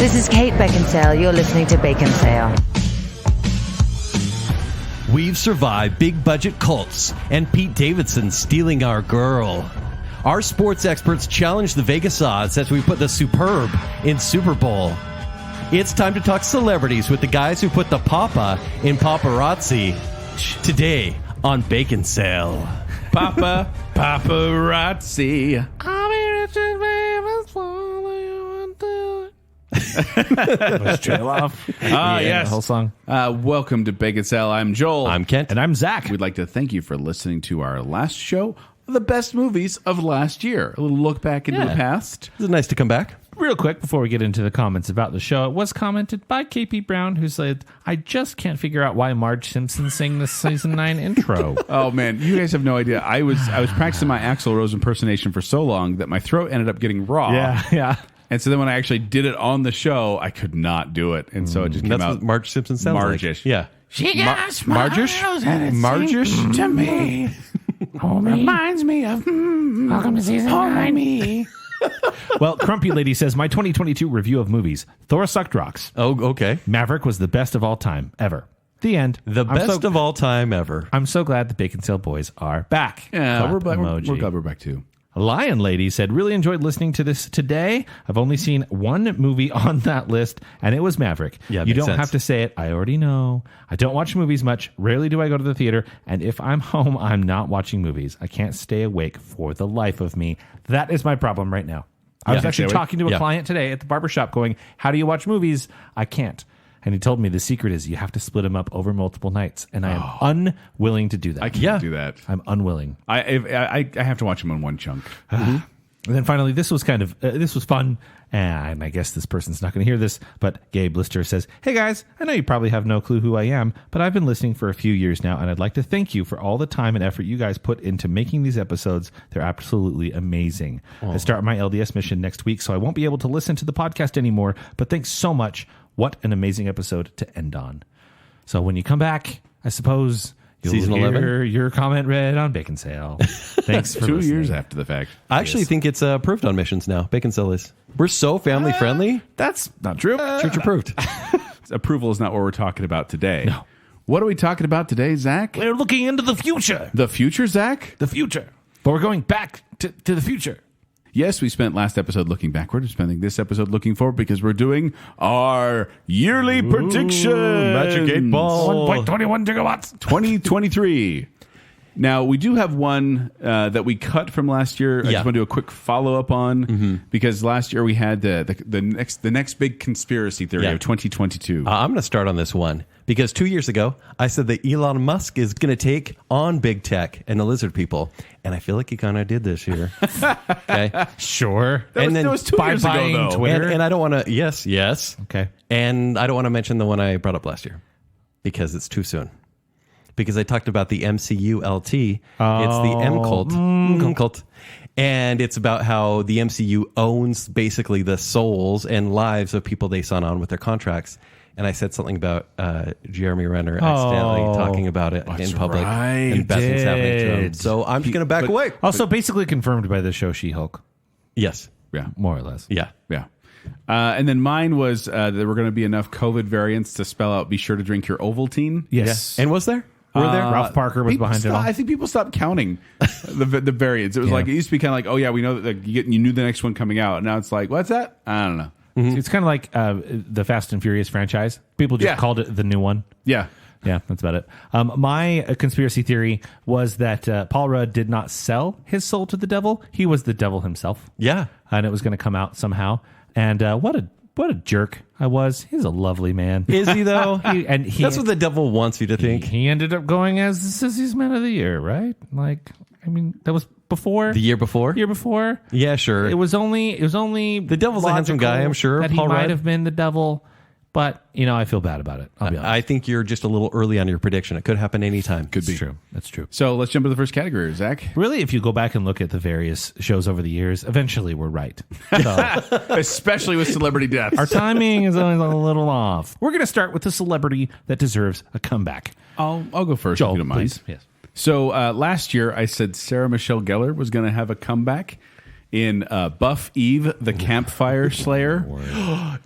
This is Kate Baconsale. You're listening to Baconsale. We've survived big budget cults and Pete Davidson stealing our girl. Our sports experts challenge the Vegas odds as we put the superb in Super Bowl. It's time to talk celebrities with the guys who put the papa in paparazzi. Today on Baconsale. Paparazzi. Let's trail off. Yes. The whole song. Welcome to Baconsale. I'm Joel. I'm Kent. And I'm Zach. We'd like to thank you for listening to our last show, the best movies of last year. A little look back into the past. Is it nice to come back? Real quick, before we get into the comments about the show, it was commented by KP Brown, who said, I just can't figure out why Marge Simpson sang the season 9 intro. Oh, man. You guys have no idea. I was practicing my Axl Rose impersonation for so long that my throat ended up getting raw. Yeah. And so then when I actually did it on the show, I could not do it. And so it just came That's out what Marge Simpson sounds Marge-ish. like. Yeah. She got Marge-ish? Marge-ish? to me. Reminds me of welcome to season 9. Well, Crumpy Lady says, my 2022 review of movies. Thor sucked rocks. Oh, okay. Maverick was the best of all time, ever. The end. The best of all time ever. I'm so glad the Baconsale boys are back. Yeah, Clap we're glad emoji. we're back too. Lion Lady said, really enjoyed listening to this today. I've only seen one movie on that list, and it was Maverick. Yeah, you makes don't sense. have to say it. I already know. I don't watch movies much. Rarely do I go to the theater. And if I'm home, I'm not watching movies. I can't stay awake for the life of me. That is my problem right now. I was actually talking to a client today at the barbershop going, how do you watch movies? I can't. And he told me the secret is you have to split them up over multiple nights. And I am unwilling to do that. I can't do that. I'm unwilling. I have to watch them in one chunk. And then finally, this was kind of this was fun, and I guess this person's not going to hear this, but Gabe Lister says, hey guys, I know you probably have no clue who I am, but I've been listening for a few years now, and I'd like to thank you for all the time and effort you guys put into making these episodes. They're absolutely amazing. I start my LDS mission next week, so I won't be able to listen to the podcast anymore, but thanks so much. What an amazing episode to end on. So when you come back, I suppose you'll Season hear 11? your comment read on Baconsale. Thanks for 2 listening. years after the fact. I actually think it's approved on missions now. Baconsale is. We're so family friendly. That's not true. Church approved. Approval is not what we're talking about today. No. What are we talking about today, Zach? We're looking into the future. The future, Zach? The future. But we're going back to the future. Yes, we spent last episode looking backward. We're spending this episode looking forward because we're doing our yearly prediction. Magic 8 Ball. 1.21 gigawatts. 2023. Now, we do have one that we cut from last year. I just want to do a quick follow-up on because last year we had the next big conspiracy theory of 2022. I'm going to start on this one because 2 years ago, I said that Elon Musk is going to take on big tech and the lizard people. And I feel like he kind of did this year. Okay. Sure. That was 2 years ago, though. Twitter. And I don't want to, yes. Okay. And I don't want to mention the one I brought up last year because it's too soon. Because I talked about the MCU LT. It's the M cult. And it's about how the MCU owns basically the souls and lives of people they sign on with their contracts. And I said something about Jeremy Renner accidentally talking about it in public. Right, and bad things happening to him. So I'm just going to back away. Also, basically confirmed by the show She-Hulk, Yes. Yeah. more or less. Yeah. Yeah. And then mine was there were going to be enough COVID variants to spell out, be sure to drink your Ovaltine. Yes. And was there? Were there? Ralph Parker was behind it all. I think people stopped counting the variants. It was like, it used to be kind of like, oh yeah, we know that you knew the next one coming out. And now it's like, what's that? I don't know. It's kind of like the Fast and Furious franchise. People just called it the new one. Yeah. Yeah, that's about it. My conspiracy theory was that Paul Rudd did not sell his soul to the devil. He was the devil himself. Yeah. And it was going to come out somehow. And what a jerk I was. He's a lovely man. Is he, though? That's what the devil wants you to think. He ended up going as the Sissy's Man of the Year, right? Like, I mean, that was before. The year before? Year before. Yeah, sure. It was only the devil's a handsome guy, I'm sure. That Paul he might Rudd. have been the devil. But, I feel bad about it. I'll be honest. I think you're just a little early on your prediction. It could happen anytime. Could be. True. That's true. So let's jump to the first category, Zach. Really, if you go back and look at the various shows over the years, eventually we're right. So, Especially with celebrity deaths. our timing is always a little off. We're going to start with the celebrity that deserves a comeback. I'll go first Joel, if you don't mind. please. Yes. So last year I said Sarah Michelle Gellar was going to have a comeback in Buff Eve, the Campfire Slayer.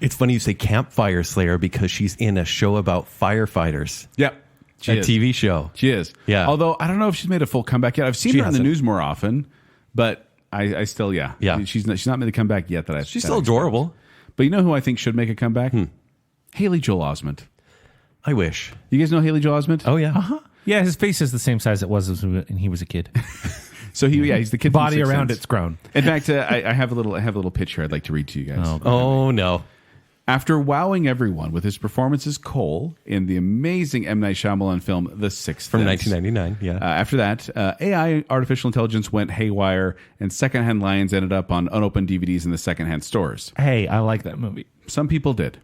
It's funny you say Campfire Slayer because she's in a show about firefighters. Yep. A TV show. She is. Yeah. Although I don't know if she's made a full comeback yet. I've seen her in the news more often, but I still, yeah. She's not made a comeback yet. She's still adorable. But you know who I think should make a comeback? Haley Joel Osment. I wish. You guys know Haley Joel Osment? Oh, yeah. Yeah, his face is the same size it was when he was a kid. So he's the kid. Body around it's grown. In fact, I have a little picture I'd like to read to you guys. Oh no. After wowing everyone with his performance as Cole in the amazing M. Night Shyamalan film The Sixth From Sense, 1999, yeah. After that, AI, artificial intelligence, went haywire, and Secondhand Lions ended up on unopened DVDs in the secondhand stores. Hey, I like that movie. Some people did.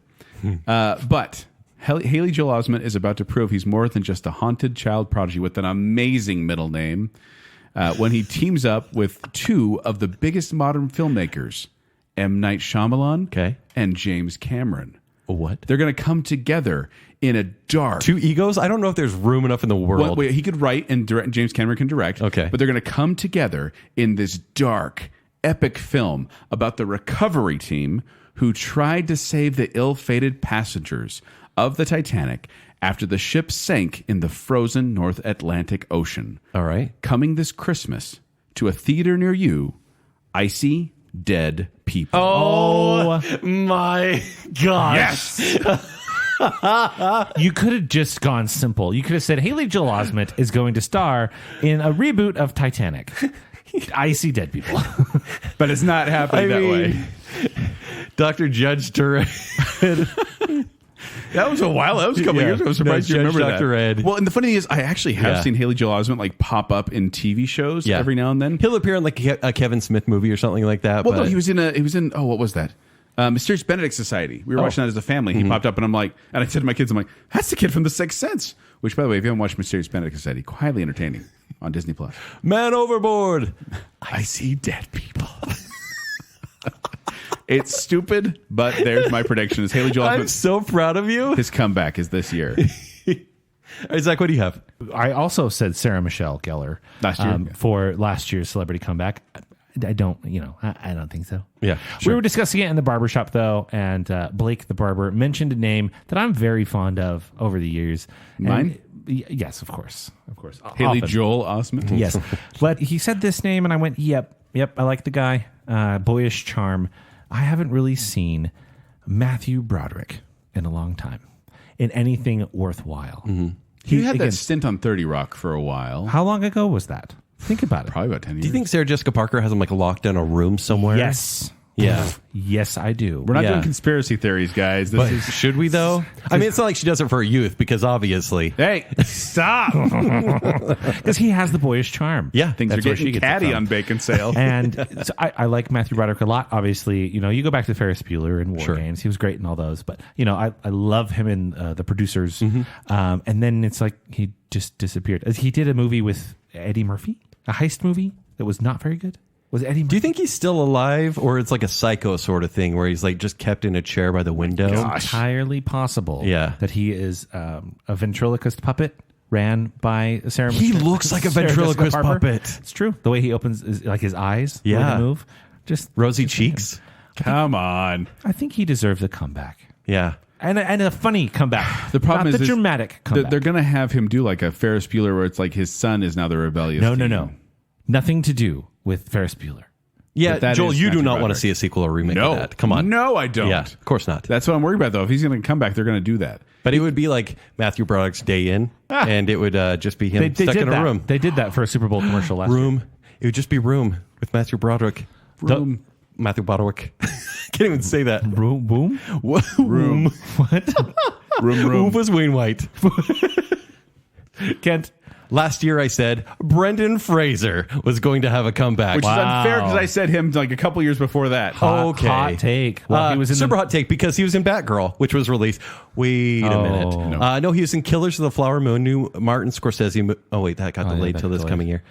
But Haley Joel Osment is about to prove he's more than just a haunted child prodigy with an amazing middle name when he teams up with two of the biggest modern filmmakers, M. Night Shyamalan and James Cameron. What? They're going to come together in a dark... Two egos? I don't know if there's room enough in the world. Wait, he could write and direct, and James Cameron can direct. Okay. But they're going to come together in this dark, epic film about the recovery team who tried to save the ill-fated passengers of the Titanic after the ship sank in the frozen North Atlantic Ocean. All right. Coming this Christmas to a theater near you, Icy Dead People. Oh my gosh. Yes! You could have just gone simple. You could have said Haley Joel Osment is going to star in a reboot of Titanic. Icy Dead People. But it's not happening that way. Dr. Judge Dredd. That was a while. That was a couple of years ago. I'm surprised you remember Dr. that. Ed. Well, and the funny thing is, I actually have seen Haley Joel Osment like pop up in TV shows every now and then. He'll appear in like a Kevin Smith movie or something like that. Well, no, he was in what was that? Mysterious Benedict Society. We were watching that as a family. He popped up, and I'm like, and I said to my kids, I'm like, that's the kid from The Sixth Sense. Which, by the way, if you haven't watched Mysterious Benedict Society, highly entertaining on Disney Plus. Man overboard. I see dead people. It's stupid, but there's my prediction. Is Haley Joel Osment. I'm so proud of you. His comeback is this year. Zach, what do you have? I also said Sarah Michelle Gellar Last year, for last year's celebrity comeback. I don't think so. Yeah, We were discussing it in the barbershop, though, and Blake the barber mentioned a name that I'm very fond of over the years. Mine? Yes, of course. Haley Often. Joel Osment? Yes. But he said this name, and I went, yep, I like the guy. Boyish charm. I haven't really seen Matthew Broderick in a long time in anything worthwhile. Mm-hmm. He had that stint on 30 Rock for a while. How long ago was that? Think about it. Probably about 10 years. Do you think Sarah Jessica Parker has him like locked in a room somewhere? Yes. Yeah. Yes, I do. We're not doing conspiracy theories, guys. Should we, though? I mean, it's not like she does it for her youth, because obviously. Hey, stop. Because he has the boyish charm. Yeah. Things are getting catty on Baconsale. And so I like Matthew Broderick a lot. Obviously, you go back to Ferris Bueller and War Games. He was great in all those. But, I love him in The Producers. Mm-hmm. And then it's like he just disappeared. He did a movie with Eddie Murphy, a heist movie that was not very good. Was Eddie Murphy? Do you think he's still alive, or it's like a Psycho sort of thing where he's like just kept in a chair by the window? It's entirely possible that he is a ventriloquist puppet ran by Sarah. He looks like a ventriloquist puppet. It's true. The way he opens like his eyes, the way they move, just rosy cheeks. Come on. I think he deserves a comeback. Yeah. And a funny comeback. The problem Not is the dramatic comeback. They're going to have him do like a Ferris Bueller where it's like his son is now the rebellious No. Nothing to do with Ferris Bueller. Yeah, Joel, you do not want to see a sequel or remake of that. Come on. No, I don't. Yeah, of course not. That's what I'm worried about, though. If he's going to come back, they're going to do that. But it would be like Matthew Broderick's Day In, and it would just be him stuck in a room. They did that for a Super Bowl commercial last year. It would just be Room with Matthew Broderick. Matthew Broderick. Can't even say that. Room? Room. What? Room was Wainwright. Kent. Last year I said Brendan Fraser was going to have a comeback. Which is unfair because I said him like a couple years before that. Hot take. Well, he was in super hot take because he was in Batgirl, which was released. Wait a minute. No, he was in Killers of the Flower Moon, new Martin Scorsese. Oh, wait, that got delayed till this coming year.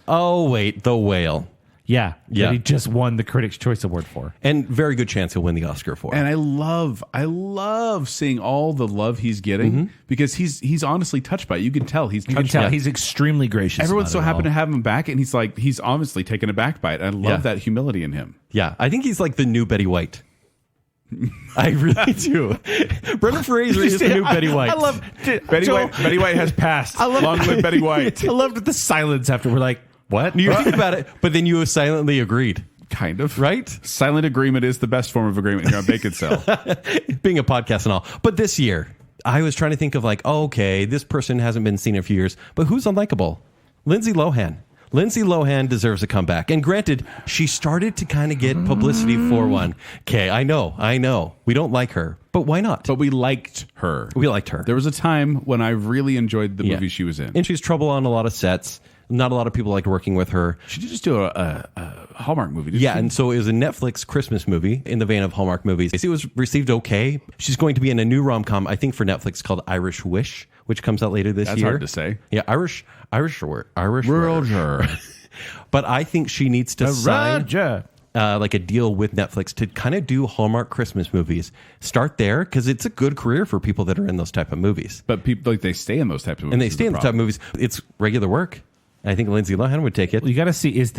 Oh, wait, The Whale. Yeah. That he just won the Critics' Choice Award for. And very good chance he'll win the Oscar for it. And I love seeing all the love he's getting because he's honestly touched by it. You can tell he's touched by it. He's extremely gracious. Everyone's so happy to have him back, and he's honestly taken aback by it. I love that humility in him. Yeah, I think he's like the new Betty White. I really do. Brendan Fraser is the new Betty White. I love Betty White has passed. Long live Betty White. I loved the silence after we're like, what? You think about it, but then you silently agreed. Kind of. Right? Silent agreement is the best form of agreement here on Baconsale. Being a podcast and all. But this year, I was trying to think of like, oh, okay, this person hasn't been seen in a few years, but who's unlikable? Lindsay Lohan. Lindsay Lohan deserves a comeback. And granted, she started to kind of get publicity for one. Okay, I know. We don't like her, but why not? But we liked her. We liked her. There was a time when I really enjoyed the movie she was in. And she's trouble on a lot of sets. Not a lot of people liked working with her. She did just do a Hallmark movie, didn't she? And so it was a Netflix Christmas movie in the vein of Hallmark movies. It was received okay. She's going to be in a new rom-com, I think, for Netflix called Irish Wish, which comes out later this year. That's hard to say. Yeah, Irish. But I think she needs to sign like a deal with Netflix to kind of do Hallmark Christmas movies. Start there because it's a good career for people that are in those type of movies. But people like they stay in those types of movies. And they stay in those type of movies. It's regular work. And I think Lindsay Lohan would take it. Well, you got to see, does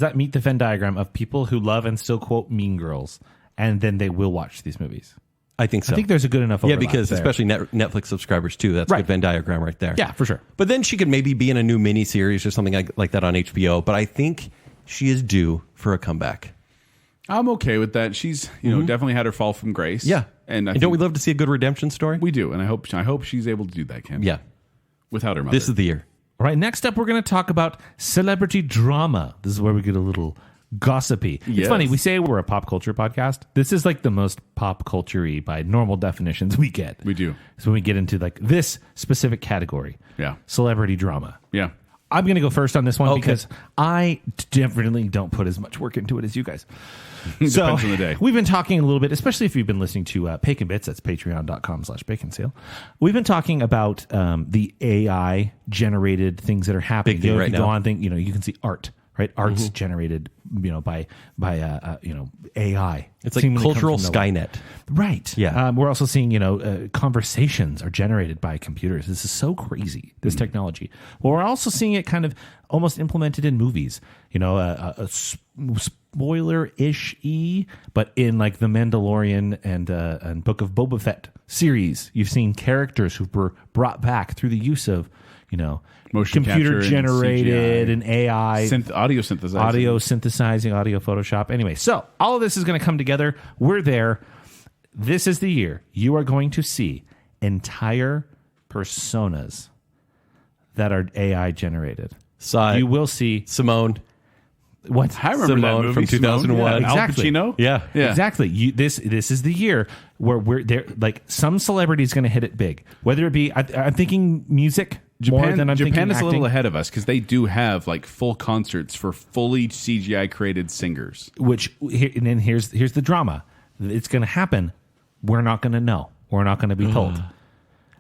that meet the Venn diagram of people who love and still quote Mean Girls, and then they will watch these movies? I think so. I think there's a good enough overlap because there. especially Netflix subscribers too. That's a good Venn diagram right there. Yeah, for sure. But then she could maybe be in a new miniseries or something like that on HBO. But I think she is due for a comeback. I'm okay with that. She's definitely had her fall from grace. Yeah, and don't we love to see a good redemption story? We do, and I hope she's able to do that, Kim. Yeah, without her mother. This is the year. All right, next up, we're going to talk about celebrity drama. This is where we get a little gossipy. Yes. It's funny, we say we're a pop culture podcast. This is like the most pop culture-y by normal definitions we get. We do. So when we get into like this specific category. Yeah. Celebrity drama. Yeah. I'm going to go first on this one Okay. because I definitely don't put as much work into it as you guys. Depends on the day. We've been talking a little bit, especially if you've been listening to Bacon Bits, that's patreon.com/baconsale. We've been talking about the AI generated things that are happening. Big thing right if you now. go on you can see art, right? Art's generated, by AI. It's like Seemingly cultural comes from nowhere. Skynet. Right. Yeah. We're also seeing, conversations are generated by computers. This is so crazy, this technology. Well, we're also seeing it kind of almost implemented in movies. A spoiler-ish-y, but in like The Mandalorian and Book of Boba Fett series, you've seen characters who were brought back through the use of, Motion computer capture generated and and AI. audio synthesizing. Audio synthesizing, audio Photoshop. Anyway, so all of this is going to come together. We're there. This is the year you are going to see entire personas that are AI generated. Saw it. You will see Simone. what? I remember that Simone movie from 2001. Yeah, Exactly. Al Pacino. Yeah. Exactly. This is the year where we're there. Like some celebrity's going to hit it big. Whether it be, I'm thinking music more than I'm thinking Japan is acting. a little ahead of us because they do have like full concerts for fully CGI created singers. And then here's the drama. It's going to happen. We're not going to know. We're not going to be told.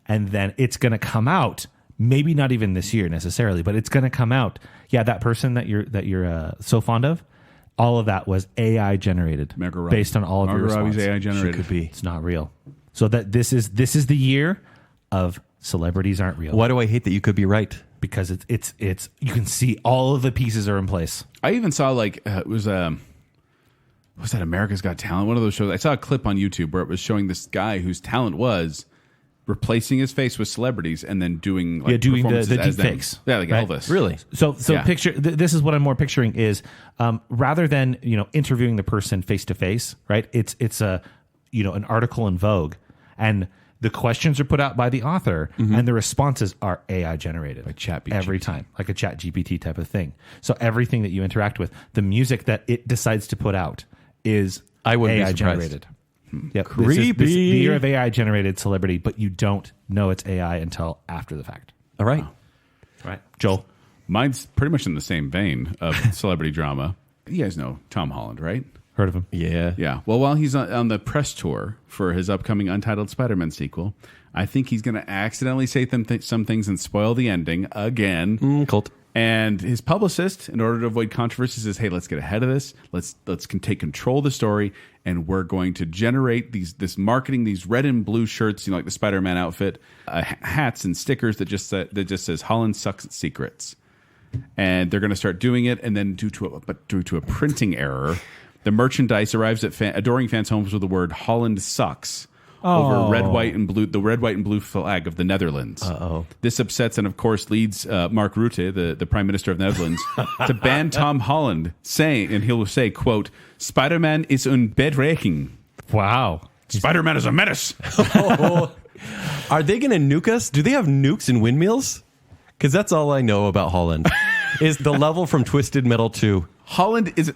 And then it's going to come out. Maybe not even this year necessarily, but it's going to come out. Yeah, that person that you're so fond of, all of that was AI generated based on all of your response. AI generated. Could be. It's not real. So that this is the year of celebrities aren't real. Why do I hate that you could be right? Because it's you can see all of the pieces are in place. I even saw it was that America's Got Talent? One of those shows. I saw a clip on YouTube where it was showing this guy whose talent was replacing his face with celebrities and then doing doing the performances deep as them. fakes. Yeah, like Right. Elvis. Really? So Yeah. picture this is what I'm more picturing is rather than interviewing the person face to face, right? It's a an article in Vogue, and the questions are put out by the author, and the responses are AI generated By ChatGPT. every time, like a ChatGPT type of thing. So everything that you interact with, the music that it decides to put out is I wouldn't be AI surprised. generated. Yep. Creepy. This is the year of AI generated celebrity, but you don't know it's AI until after the fact. All right. Right, Joel. Mine's pretty much in the same vein of celebrity drama. You guys know Tom Holland, right? Heard of him? Yeah. Yeah. Well, while he's on the press tour for his upcoming Untitled Spider-Man sequel, I think he's going to accidentally say some things and spoil the ending again. Cult. And his publicist, in order to avoid controversy, says, "Hey, let's get ahead of this. Let's take control of the story, and we're going to generate this marketing, these red and blue shirts, like the Spider-Man outfit, hats and stickers that just says Holland sucks at secrets." And they're going to start doing it, and then due to a printing error, The merchandise arrives at adoring fans' homes with the word "Holland sucks" over red, white, and blue. The red, white, and blue flag of the Netherlands. This upsets and, of course, leads Mark Rutte, the Prime Minister of the Netherlands, to ban Tom Holland, saying, and he'll say, "quote Spider-Man is een bedreiging." Wow. Spider-Man is a menace. Are they going to nuke us? Do they have nukes and windmills? Because that's all I know about Holland. Is the level from Twisted Metal 2. Holland is...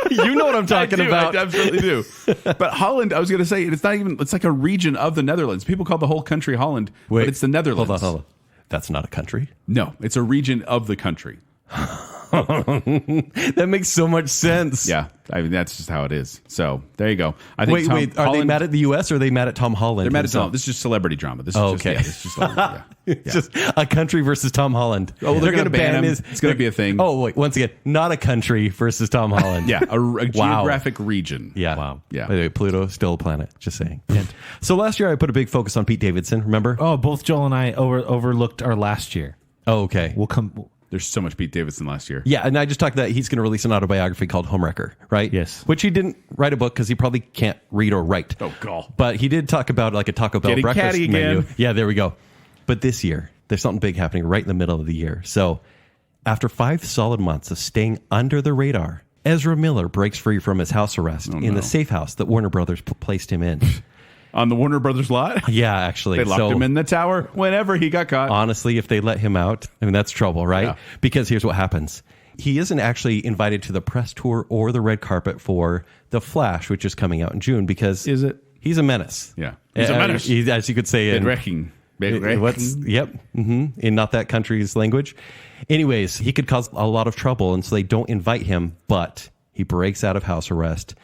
You know what I'm talking about. I absolutely do. But Holland, I was going to say, it's not even... It's like a region of the Netherlands. People call the whole country Holland, but it's the Netherlands. Hold on. That's not a country? No, it's a region of the country. That makes so much sense. Yeah, I mean, that's just how it is. So, there you go. I Wait, think are they mad at the U.S. or are they mad at Tom Holland? They're mad at Tom. This is just celebrity drama. This is okay. This is just, It's just a country versus Tom Holland. Oh, well, they're going to ban him. It's going to be a thing. Oh, wait. Once again, not a country versus Tom Holland. Yeah, a geographic region. Yeah. Wow. Yeah. By the way, Pluto, still a planet. Just saying. So last year I put a big focus on Pete Davidson, remember? Oh, both Joel and I overlooked our last year. Oh, okay. We'll come... There's so much Pete Davidson last year. Yeah, and I just talked that he's going to release an autobiography called Homewrecker, right? Yes. Which he didn't write a book because he probably can't read or write. Oh, God. But he did talk about like a Taco Bell Getting breakfast catty menu. again. Yeah, there we go. But this year, there's something big happening right in the middle of the year. So after 5 solid months of staying under the radar, Ezra Miller breaks free from his house arrest in the safe house that Warner Brothers placed him in. On the Warner Brothers lot? Yeah, actually. They locked him in the tower whenever he got caught. Honestly, if they let him out, I mean, that's trouble, right? Yeah. Because here's what happens. He isn't actually invited to the press tour or the red carpet for The Flash, which is coming out in June, because Is it? he's a menace. Yeah. He's a menace. As you could say in... Bedreiging. In not that country's language. Anyways, he could cause a lot of trouble, and so they don't invite him, but he breaks out of house arrest.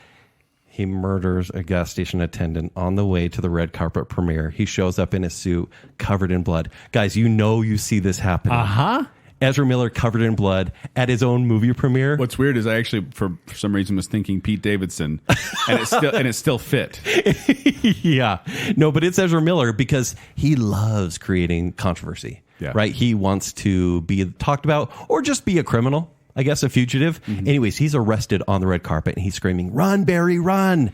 He murders a gas station attendant on the way to the red carpet premiere. He shows up in a suit covered in blood. Guys, you see this happening. Ezra Miller covered in blood at his own movie premiere. What's weird is I actually, for some reason, was thinking Pete Davidson, and it still fit. Yeah. No, but it's Ezra Miller because he loves creating controversy. Yeah. Right? He wants to be talked about or just be a criminal. I guess a fugitive. Anyways, he's arrested on the red carpet and he's screaming, "Run, Barry, run."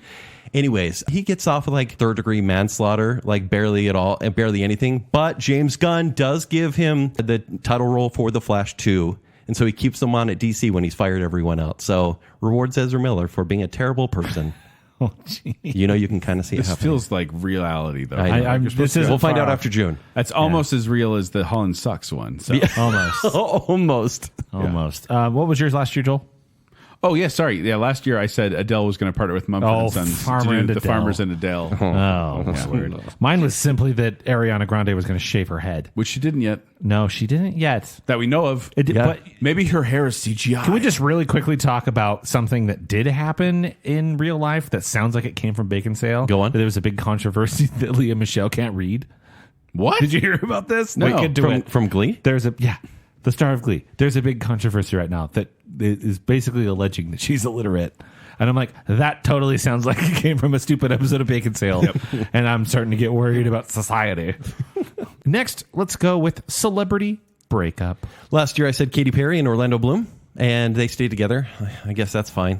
Anyways, he gets off with like 3rd-degree manslaughter, like barely at all, barely anything. But James Gunn does give him the title role for The Flash 2. And so he keeps him on at DC when he's fired everyone else. So rewards Ezra Miller for being a terrible person. Oh, geez. You can kind of see it This happening. feels like reality, though. We'll find out after June. That's almost as real as the Holland Sucks one. So. Almost. Almost. What was yours last year, Joel? Oh, yeah, sorry. Yeah, last year I said Adele was going to partner with Mumford & Sons to do the Farmers and Adele. Weird. Mine was simply that Ariana Grande was going to shave her head. Which she didn't yet. No, she didn't yet. That we know of. But maybe her hair is CGI. Can we just really quickly talk about something that did happen in real life that sounds like it came from Baconsale? Go on. There was a big controversy that Leah Michelle can't read. What? Did you hear about this? No. We could do it. From Glee? The star of Glee. There's a big controversy right now that is basically alleging that she's illiterate. And I'm like, that totally sounds like it came from a stupid episode of Baconsale. Yep. And I'm starting to get worried about society. Next, let's go with celebrity breakup. Last year I said Katy Perry and Orlando Bloom, and they stayed together. I guess that's fine.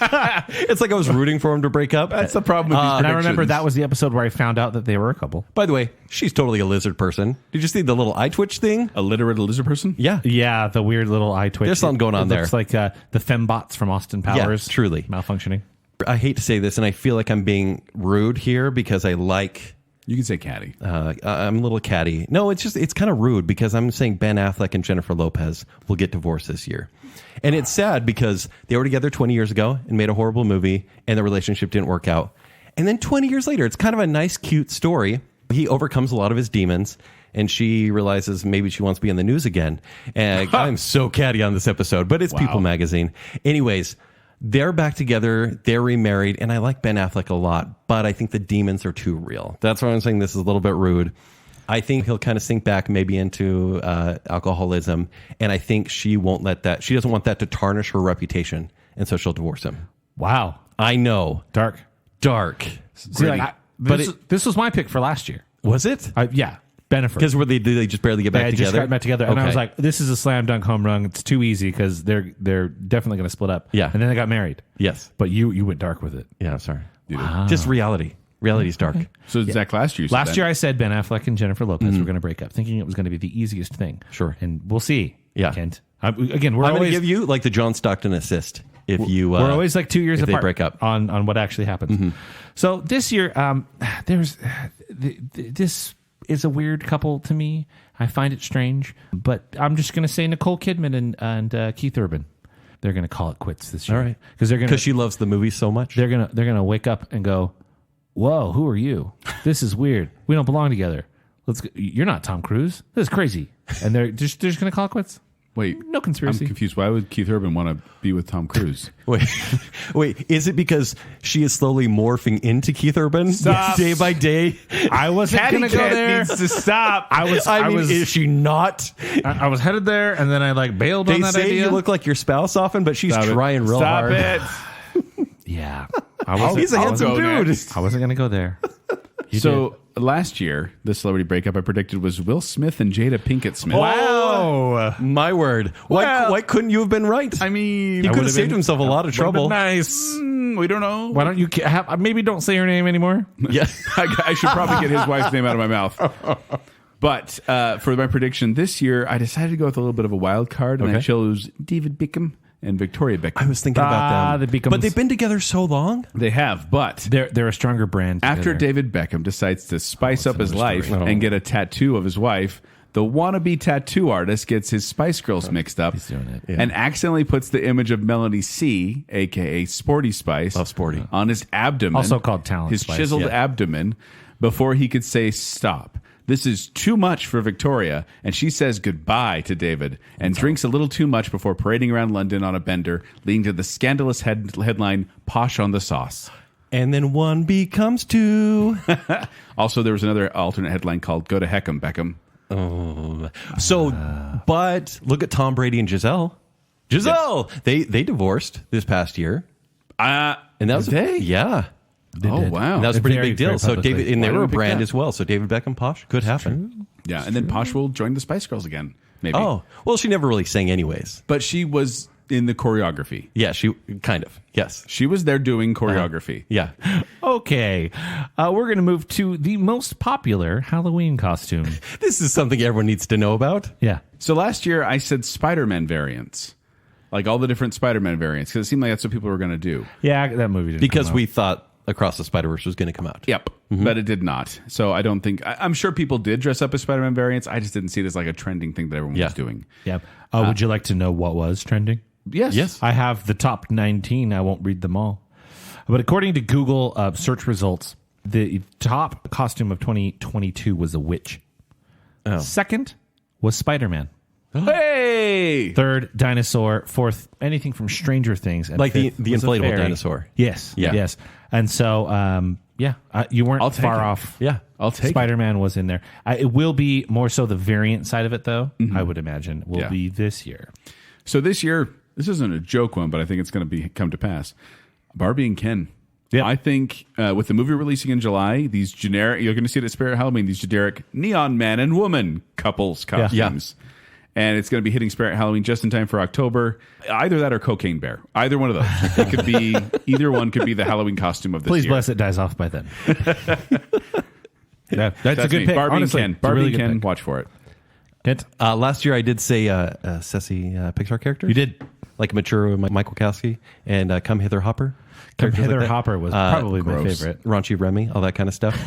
It's like I was rooting for him to break up. That's the problem with these And I predictions. remember that was the episode where I found out that they were a couple. By the way, she's totally a lizard person. Did you see the little eye twitch thing? A lizard person? Yeah. Yeah, the weird little eye twitch. There's something going on there. It's like the fembots from Austin Powers. Yeah, truly. Malfunctioning. I hate to say this, and I feel like I'm being rude here because I like... You can say catty. I'm a little catty. No, it's kind of rude because I'm saying Ben Affleck and Jennifer Lopez will get divorced this year. And it's sad because they were together 20 years ago and made a horrible movie and the relationship didn't work out. And then 20 years later, it's kind of a nice, cute story. He overcomes a lot of his demons and she realizes maybe she wants to be in the news again. And I'm so catty on this episode, but it's People Magazine. Anyways, they're back together. They're remarried. And I like Ben Affleck a lot, but I think the demons are too real. That's why I'm saying this is a little bit rude. I think he'll kind of sink back maybe into alcoholism. And I think she won't let that. She doesn't want that to tarnish her reputation. And so she'll divorce him. Wow. I know. Dark. Dark. See, like, this was my pick for last year. Was it? Yeah. Bennifer. Because they just barely get back They together? just got back together, and I Okay. was like, "This is a slam dunk home run. It's too easy because they're definitely going to split up." Yeah. and then they got married. Yes. But you went dark with it. Yeah, I'm sorry. Just reality. Reality's dark. So Zach, last year, you said Last that. year, I said Ben Affleck and Jennifer Lopez were going to break up, thinking it was going to be the easiest thing. Sure. and we'll see. Yeah. Kent. Again, we're I'm going to always give you like the John Stockton assist if you. we're always like 2 years if they apart break up. on what actually happens. So this year, this is a weird couple to me. I find it strange, but I'm just going to say Nicole Kidman and Keith Urban. They're going to call it quits this year. All right. Because she loves the movie so much. they're gonna wake up and go, "Whoa, who are you? This is weird. We don't belong together. You're not Tom Cruise. This is crazy." And they're just gonna call it quits. Wait, No conspiracy. I'm confused. Why would Keith Urban want to be with Tom Cruise? Wait, is it because she is slowly morphing into Keith Urban Stop. day by day? I wasn't Catty gonna go Cat there. needs to stop. I was is she not? I was headed there, and then I bailed They on that say idea. you look like your spouse often, but she's Stop it. trying real Stop hard. it. Yeah, I wasn't. He's a I'll handsome go dude. next. I wasn't gonna go there. You So last year, the celebrity breakup I predicted was Will Smith and Jada Pinkett Smith. Wow. My word. Why couldn't you have been right? I mean, he could have would've saved been- himself a lot of trouble. Nice. we don't know. Why don't you maybe don't say her name anymore? Yeah. I should probably get his wife's name out of my mouth. But for my prediction this year, I decided to go with a little bit of a wild card, and I Okay. chose David Beckham and Victoria Beckham. I was thinking about them. the Beacons. But they've been together so long. They have, but They're a stronger brand. after together. David Beckham decides to spice up his life story. and get a tattoo of his wife, the wannabe tattoo artist gets his Spice Girls mixed up. He's doing it. And accidentally puts the image of Melanie C, a.k.a. Sporty Spice, Love Sporty. on his abdomen. Also called Talent His Spice, chiseled yeah. abdomen, before he could say stop. This is too much for Victoria, and she says goodbye to David and drinks a little too much before parading around London on a bender, leading to the scandalous headline, Posh on the Sauce. And then one becomes two. Also, there was another alternate headline called Go to Heckham, Beckham. But look at Tom Brady and Giselle. Giselle, they divorced this past year. And that was they? Yeah. Oh, wow. And that was a pretty Very, big deal. very So publicly. David, and they Why were a didn't we pick brand that? as well. So David Beckham, Posh, could happen. Yeah, and then Posh will join the Spice Girls again, maybe. Oh, well, she never really sang anyways. But she was in the choreography. Yeah, she kind of. Yes. She was there doing choreography. Yeah. Okay, we're going to move to the most popular Halloween costume. This is something everyone needs to know about. Yeah. So last year I said Spider-Man variants. Like all the different Spider-Man variants, because it seemed like that's what people were going to do. Yeah, that movie didn't Because come we out. thought Across the Spider-Verse was going to come out. Yep. But it did not. So I don't think... I'm sure people did dress up as Spider-Man variants. I just didn't see it as like a trending thing that everyone Yeah. was doing. Yeah. Would you like to know what was trending? Yes. Yes. I have the top 19. I won't read them all. But according to Google search results, the top costume of 2022 was a witch. Second was Spider-Man. Hey! Third, dinosaur. Fourth, anything from Stranger Things. And Like the fifth was a inflatable fairy. dinosaur. Yes. Yeah. Yes. And so, you weren't I'll take far it. off. Yeah. I'll take it. Spider-Man was in there. It will be more so the variant side of it, though, I would imagine, will Yeah. be this year. So this year, this isn't a joke one, but I think it's going to come to pass. Barbie and Ken. Yeah. I think with the movie releasing in July, these generic, you're going to see it at Spirit Halloween, these generic neon man and woman couples costumes. And it's going to be hitting Spirit Halloween just in time for October. Either that or Cocaine Bear. Either one of those. It could be, either one could be the Halloween costume of this Please year. bless it dies off by then. That's a That's good me. pick. Barbie Honestly, and Ken. it's a Barbie really and good Ken. pick. Watch for it. Kent? Last year I did say sassy Pixar character. You did. Like mature Michael Kowski and Come Hither Hopper. Come Characters like Hither that. Hopper was probably my gross. favorite. Raunchy Remy, all that kind of stuff.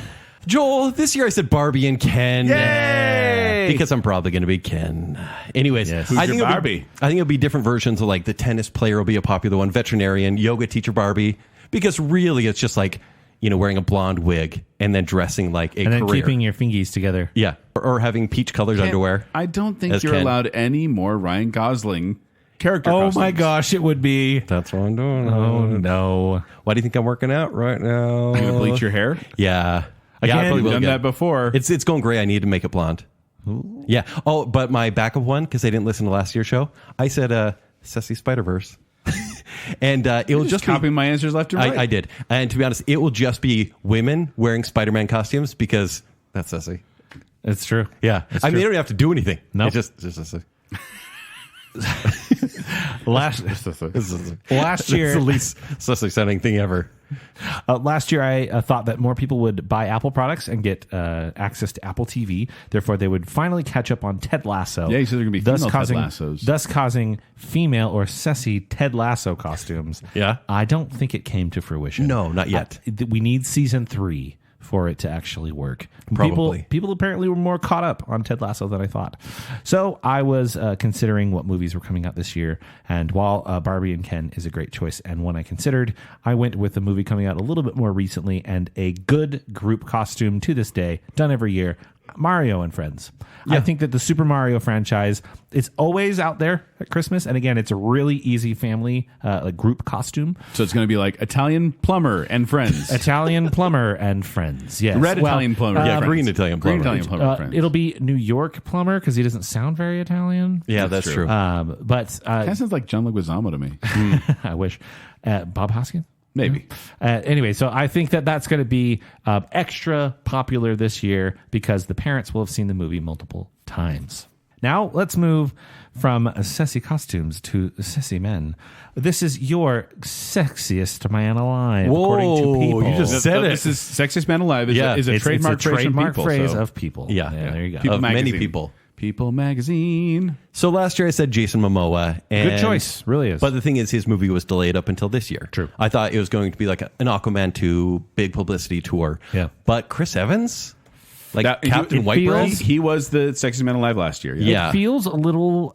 Joel, this year I said Barbie and Ken. Yay! Because I'm probably going to be Ken. Anyways, Yes. Who's I think your it'll be, I think it'll be different versions of like the tennis player will be a popular one, veterinarian, yoga teacher Barbie, because really it's just like, wearing a blonde wig and then dressing like a And then career. keeping your fingies together. Yeah. Or having peach colored underwear. I don't think As you're Ken. allowed any more Ryan Gosling character Oh costumes. my gosh, it would be. That's what I'm doing. Oh no. Why do you think I'm working out right now? You gonna bleach your hair? Yeah. Again, I probably You've will done again. that before. It's going gray. I need to make it blonde. Yeah. Oh, but my backup one, because they didn't listen to last year's show, I said Sassy Spider-Verse. And it will just be... copying my answers left and right. I did. And to be honest, it will just be women wearing Spider-Man costumes because that's sassy. It's true. Yeah. It's I mean, true. they don't have to do anything. Nope. It's just last year, it's the least Sussex sounding thing ever. Last year, I thought that more people would buy Apple products and get access to Apple TV. Therefore, they would finally catch up on Ted Lasso. Yeah, you said there are going to be female Ted Lassos. Thus causing female or sassy Ted Lasso costumes. Yeah. I don't think it came to fruition. No, not yet. We need season 3 for it to actually work. Probably. People apparently were more caught up on Ted Lasso than I thought. So I was considering what movies were coming out this year, and while Barbie and Ken is a great choice and one I considered, I went with a movie coming out a little bit more recently and a good group costume to this day, done every year, Mario and Friends. Yeah. I think that the Super Mario franchise is always out there at Christmas, and again, it's a really easy family group costume. So it's going to be like Italian plumber and friends. Italian plumber and friends, yes. Red Italian plumber. Yeah, friends. green Italian plumber. Green Italian plumber. friends. It'll be New York plumber because he doesn't sound very Italian. Yeah, that's true. But That sounds like John Leguizamo to me. I wish. Bob Hoskins? Maybe. Anyway, so I think that that's going to be extra popular this year because the parents will have seen the movie multiple times. Now, let's move from sassy costumes to sassy men. This is your sexiest man alive, according to people. you just said it. This is Sexiest Man Alive is Yeah, a It's a trademark phrase so. of people. Yeah. There you go. People Of many magazine. people. People magazine. So last year I said Jason Momoa. And, Good choice, really is. But the thing is, his movie was delayed up until this year. True. I thought it was going to be like an Aquaman 2 big publicity tour. Yeah. But Chris Evans, like That- Captain it White feels- Bread, He was the Sexiest Man Alive last year. Yeah. It feels a little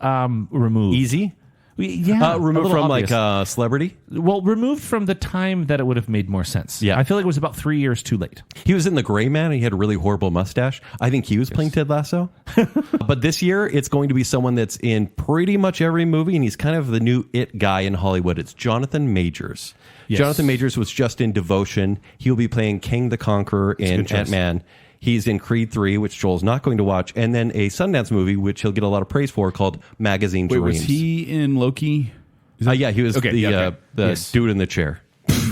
removed. easy. Yeah. a Removed little from obvious. like celebrity. Well, removed from the time that it would have made more sense. Yeah. I feel like it was about 3 years too late. He was in The Gray Man. And he had a really horrible mustache. I think he was playing Ted Lasso. But this year, it's going to be someone that's in pretty much every movie, and he's kind of the new it guy in Hollywood. It's Jonathan Majors. Yes. Jonathan Majors was just in Devotion. He'll be playing King the Conqueror in good choice. Ant-Man. He's in Creed 3, which Joel's not going to watch, and then a Sundance movie, which he'll get a lot of praise for, called Magazine Wait, Dreams. was he in Loki? Yeah, he was Okay, the, yeah, okay. the Yes. dude in the chair.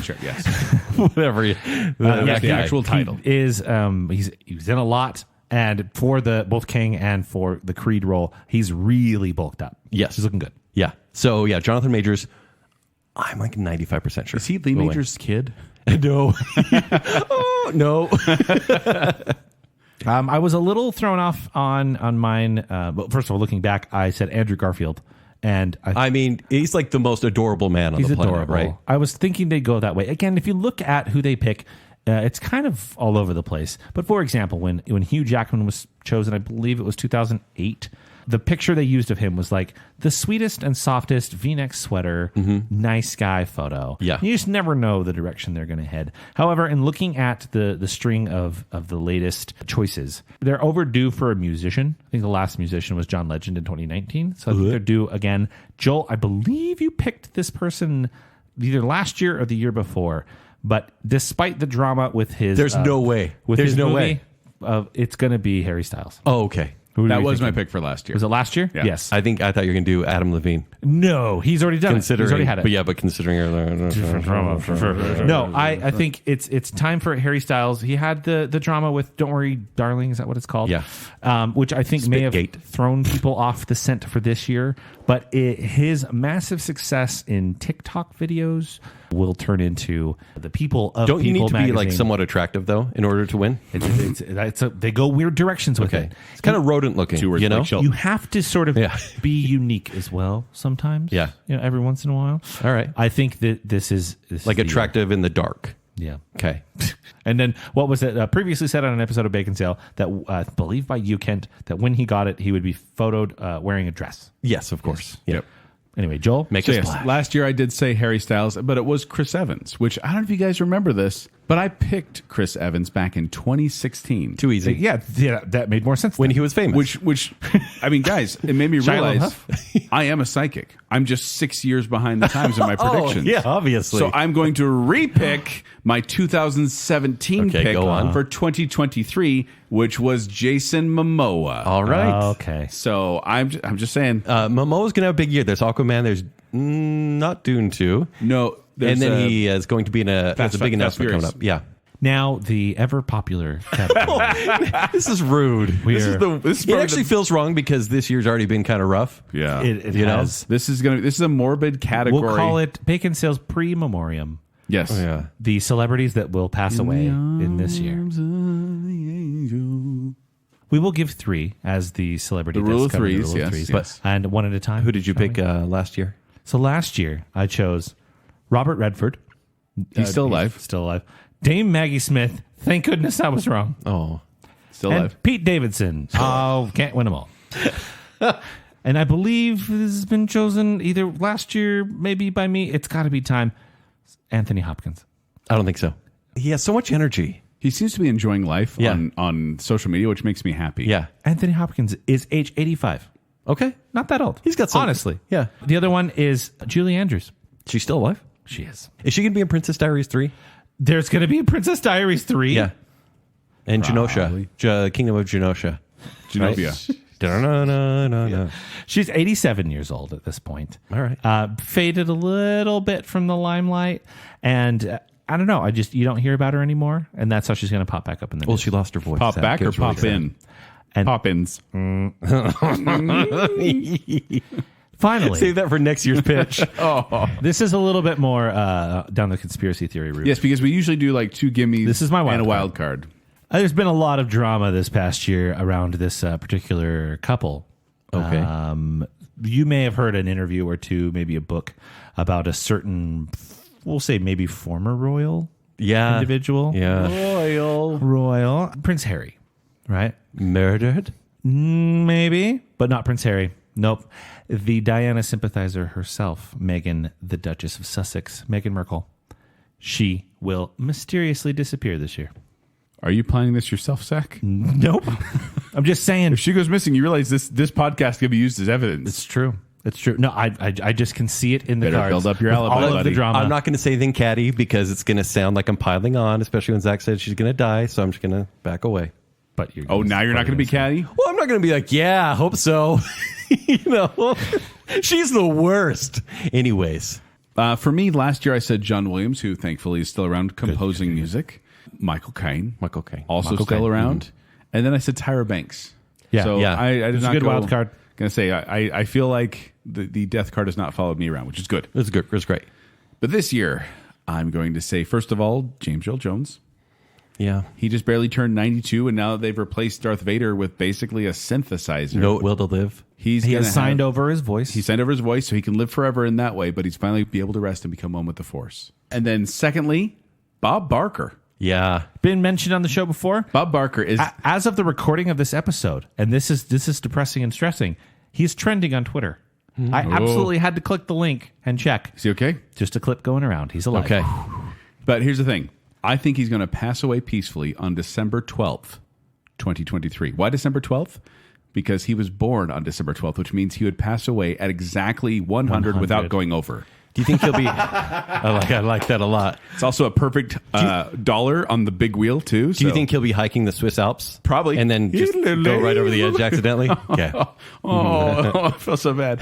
Sure, yes. Whatever. That's the guy. actual title. He is he's in a lot, and for the both King and for the Creed role, he's really bulked up. Yes. He's looking good. Yeah. So, yeah, Jonathan Majors, I'm like 95% sure. Is he Lee Will win. Major's kid? No. Oh, no. I was a little thrown off on mine. But first of all, looking back, I said Andrew Garfield, and I mean, he's like the most adorable man on he's the planet, adorable. right? I was thinking they'd go that way. Again, if you look at who they pick, it's kind of all over the place. But for example, when Hugh Jackman was chosen, I believe it was 2008, the picture they used of him was like the sweetest and softest V-neck sweater, nice guy photo. Yeah. You just never know the direction they're going to head. However, in looking at the string of the latest choices, they're overdue for a musician. I think the last musician was John Legend in 2019. So I think they're due again. Joel, I believe you picked this person either last year or the year before. But despite the drama with his... There's no way. With There's his no movie, way. It's going to be Harry Styles. Oh, okay. Who That were you was my thinking? pick for last year. Was it last year? Yeah. Yes. I thought you were going to do Adam Levine. No, he's already done it. He's already had it. But yeah, but considering... No, I think it's time for Harry Styles. He had the drama with "Don't Worry, Darling." Is that what it's called? Yeah. Which I think may have Spitgate. thrown people off the scent for this year. But his massive success in TikTok videos will turn into the people of Don't you People need to be like magazine. somewhat attractive, though, in order to win? They go weird directions with Okay. it. It's kind of rodent looking, Two words you know? like Shelton. You have to sort of Yeah. be unique as well sometimes. Yeah. Every once in a while. All right. I think that this is Like the year. attractive in the dark. Yeah. Okay. And then what was it previously said on an episode of Baconsale that I believe by you, Kent, that when he got it, he would be photoed wearing a dress. Yes, of course. Yeah. Yep. Anyway, Joel, Make So us yes, splash. last year I did say Harry Styles, but it was Chris Evans, which I don't know if you guys remember this, but I picked Chris Evans back in 2016. Too easy. yeah, that made more sense. When then. he was famous. Which, I mean, guys, it made me Shia realize LaBeouf? I am a psychic. I'm just 6 years behind the times in my predictions. yeah, obviously. So I'm going to repick my 2017 Okay, pick go on. for 2023, which was Jason Momoa. All right. Okay. So I'm just saying, Momoa's going to have a big year. There's Aquaman. There's not Dune 2. no. And then he is going to be in a... There's a big Fast announcement coming Furious. up. Yeah. Now, the ever popular category. This is rude. This It actually feels wrong because this year's already been kind of rough. Yeah. It You know? has. This is a morbid category. We'll call it Baconsale's pre-memoriam. Yes. Oh, yeah. The celebrities that will pass away in this year. We will give 3 as the celebrity. The rule of discovery, threes, yes, yes. And one at a time. Who did you shall pick we? last year? So last year, I chose Robert Redford. He's still alive. Still alive. Dame Maggie Smith. Thank goodness I was wrong. Oh, Still And alive. Pete Davidson. Oh, can't win them all. And I believe this has been chosen either last year, maybe by me. It's got to be time. Anthony Hopkins. I don't think so. He has so much energy. He seems to be enjoying life Yeah. on social media, which makes me happy. Yeah. Anthony Hopkins is age 85. Okay. Not that old. He's got some. Honestly. Yeah. The other one is Julie Andrews. She's still alive? She is. Is she going to be in Princess Diaries 3? There's going to be a Princess Diaries 3. Yeah. And Probably. Genosha. Kingdom of Genosha. Genovia. Da-na-na-na-na. She's 87 years old at this point. All right. Faded a little bit from the limelight. And I don't know. You don't hear about her anymore. And that's how she's going to pop back up in the Well, news. she lost her voice. Pop That back or goes really pop sad. in? And- Pop-ins. Finally. Save that for next year's pitch. This is a little bit more down the conspiracy theory route. Yes, because we usually do like 2 gimmies This is my wild and a card. wild card. There's been a lot of drama this past year around this particular couple. Okay. You may have heard an interview or two, maybe a book about a certain, we'll say maybe former royal Yeah. individual. Yeah. Royal. Prince Harry, right? Murdered? Maybe, but not Prince Harry. Nope. The Diana sympathizer herself, Meghan, the Duchess of Sussex, Meghan Markle. She will mysteriously disappear this year. Are you planning this yourself, Zach? Nope. I'm just saying. If she goes missing, you realize this podcast can be used as evidence. It's true. It's true. No, I just can see it in the Better cards. build up your With alibi, all of buddy. the drama. I'm not going to say anything catty because it's going to sound like I'm piling on, especially when Zach said she's going to die. So I'm just going to back away. But you're Oh, now you're not going to be catty? Well, I'm not going to be like, yeah, I hope so. She's the worst. Anyways. For me, last year I said John Williams, who thankfully is still around composing music. Michael Caine. Michael Caine. Also Michael still Caine. around. And then I said Tyra Banks. Yeah. So Yeah. I did It's a not good go, wild card. Gonna say I feel like the death card has not followed me around, which is good. It's good. It's great. But this year, I'm going to say, first of all, James Earl Jones. Yeah. He just barely turned 92, and now they've replaced Darth Vader with basically a synthesizer. No will to live. He has signed over his voice. He signed over his voice, so he can live forever in that way, but he's finally be able to rest and become one with the Force. And then secondly, Bob Barker. Yeah. been mentioned on the show before. Bob Barker is... As of the recording of this episode, and this is depressing and stressing, he's trending on Twitter. I absolutely had to click the link and check. Is he okay? Just a clip going around. He's alive. Okay. But here's the thing. I think he's going to pass away peacefully on December 12th, 2023. Why December 12th? Because he was born on December 12th, which means he would pass away at exactly 100 without going over. Do you think he'll be? I like that a lot. It's also a perfect dollar on the big wheel, too. Do you think he'll be hiking the Swiss Alps? Probably. And then just go right over the edge accidentally? Okay. I feel so bad.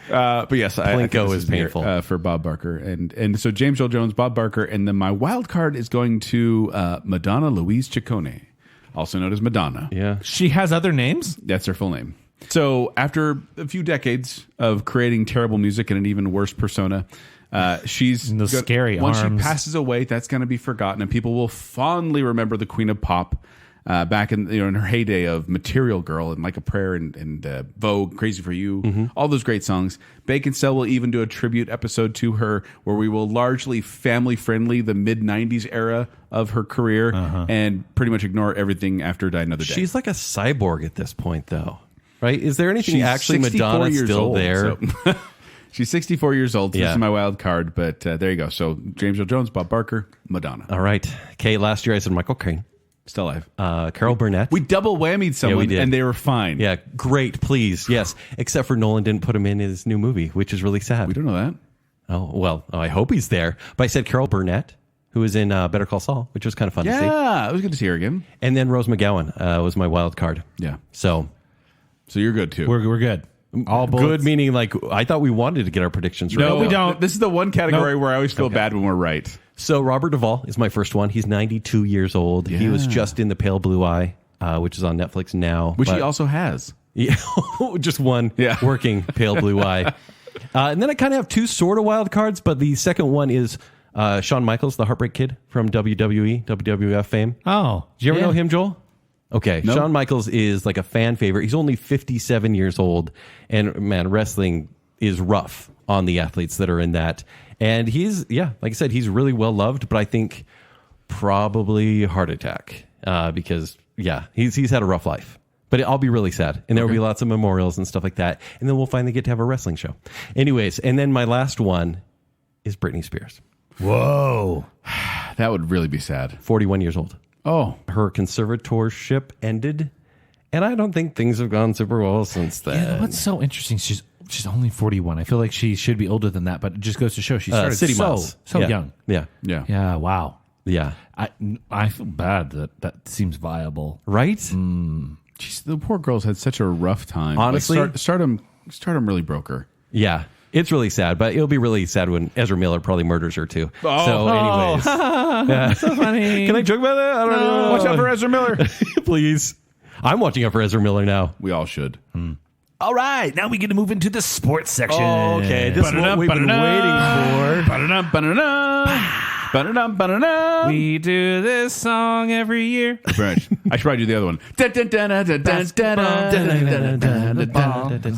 But yes, I think Plinko this is the year, painful. for Bob Barker. And so James Earl Jones, Bob Barker, and then my wild card is going to Madonna Louise Ciccone, also known as Madonna. Yeah. She has other names? That's her full name. So after a few decades of creating terrible music and an even worse persona, she's And those scary once arms. she passes away, that's going to be forgotten, and people will fondly remember the Queen of Pop back in in her heyday of Material Girl and Like a Prayer and Vogue, Crazy for You, all those great songs. Baconsale will even do a tribute episode to her where we will largely family friendly the mid '90s era of her career and pretty much ignore everything after Die Another Day. She's like a cyborg at this point, though. Right? Is there anything She's actually 64 Madonna years still old, there? so- She's 64 years old. So Yeah. This is my wild card, but there you go. So James Earl Jones, Bob Barker, Madonna. All right. Okay, last year I said Michael Caine. Still alive. Carol Burnett. We double whammied someone, did. and they were fine. Yeah, great, please. Yes. Except for Nolan didn't put him in his new movie, which is really sad. We don't know that. Oh, well, I hope he's there. But I said Carol Burnett, who was in Better Call Saul, which was kind of fun to see. Yeah, it was good to see her again. And then Rose McGowan was my wild card. Yeah. So So you're good, too. We're good. All bullets. good, meaning like I thought we wanted to get our predictions right. we don't. This is the one category Nope. where I always feel bad when we're right. So Robert Duvall is my first one. He's 92 years old. Yeah. He was just in The Pale Blue Eye, which is on Netflix now. Which he also has. Yeah, just one working Pale Blue Eye. And then I kind of have two sort of wild cards, but the second one is Shawn Michaels, the Heartbreak Kid from WWE, WWF fame. Oh. Do you ever know him, Joel? Okay. No. Shawn Michaels is like a fan favorite. He's only 57 years old. And man, wrestling is rough on the athletes that are in that. And he's, like I said, he's really well loved, but I think probably heart attack because, he's had a rough life. But I'll be really sad. And there will be lots of memorials and stuff like that. And then we'll finally get to have a wrestling show. Anyways, and then my last one is Britney Spears. Whoa. That would really be sad. 41 years old. Oh. Her conservatorship ended. And I don't think things have gone super well since then. Yeah, what's so interesting, she's only 41. I feel like she should be older than that, but it just goes to show she started City Miles. young. Yeah. Yeah, wow. Yeah. I feel bad that seems viable. Right? Jeez, the poor girl's had such a rough time. Honestly. Like stardom really broke her. Yeah. It's really sad, but it'll be really sad when Ezra Miller probably murders her too. So anyways. So funny. Can I joke about that? I don't know. Watch out for Ezra Miller. Please. I'm watching out for Ezra Miller now. We all should. All right, now we get to move into the sports section. Oh, okay. This is what we've been waiting for. We do this song every year. Right. I should probably do the other one.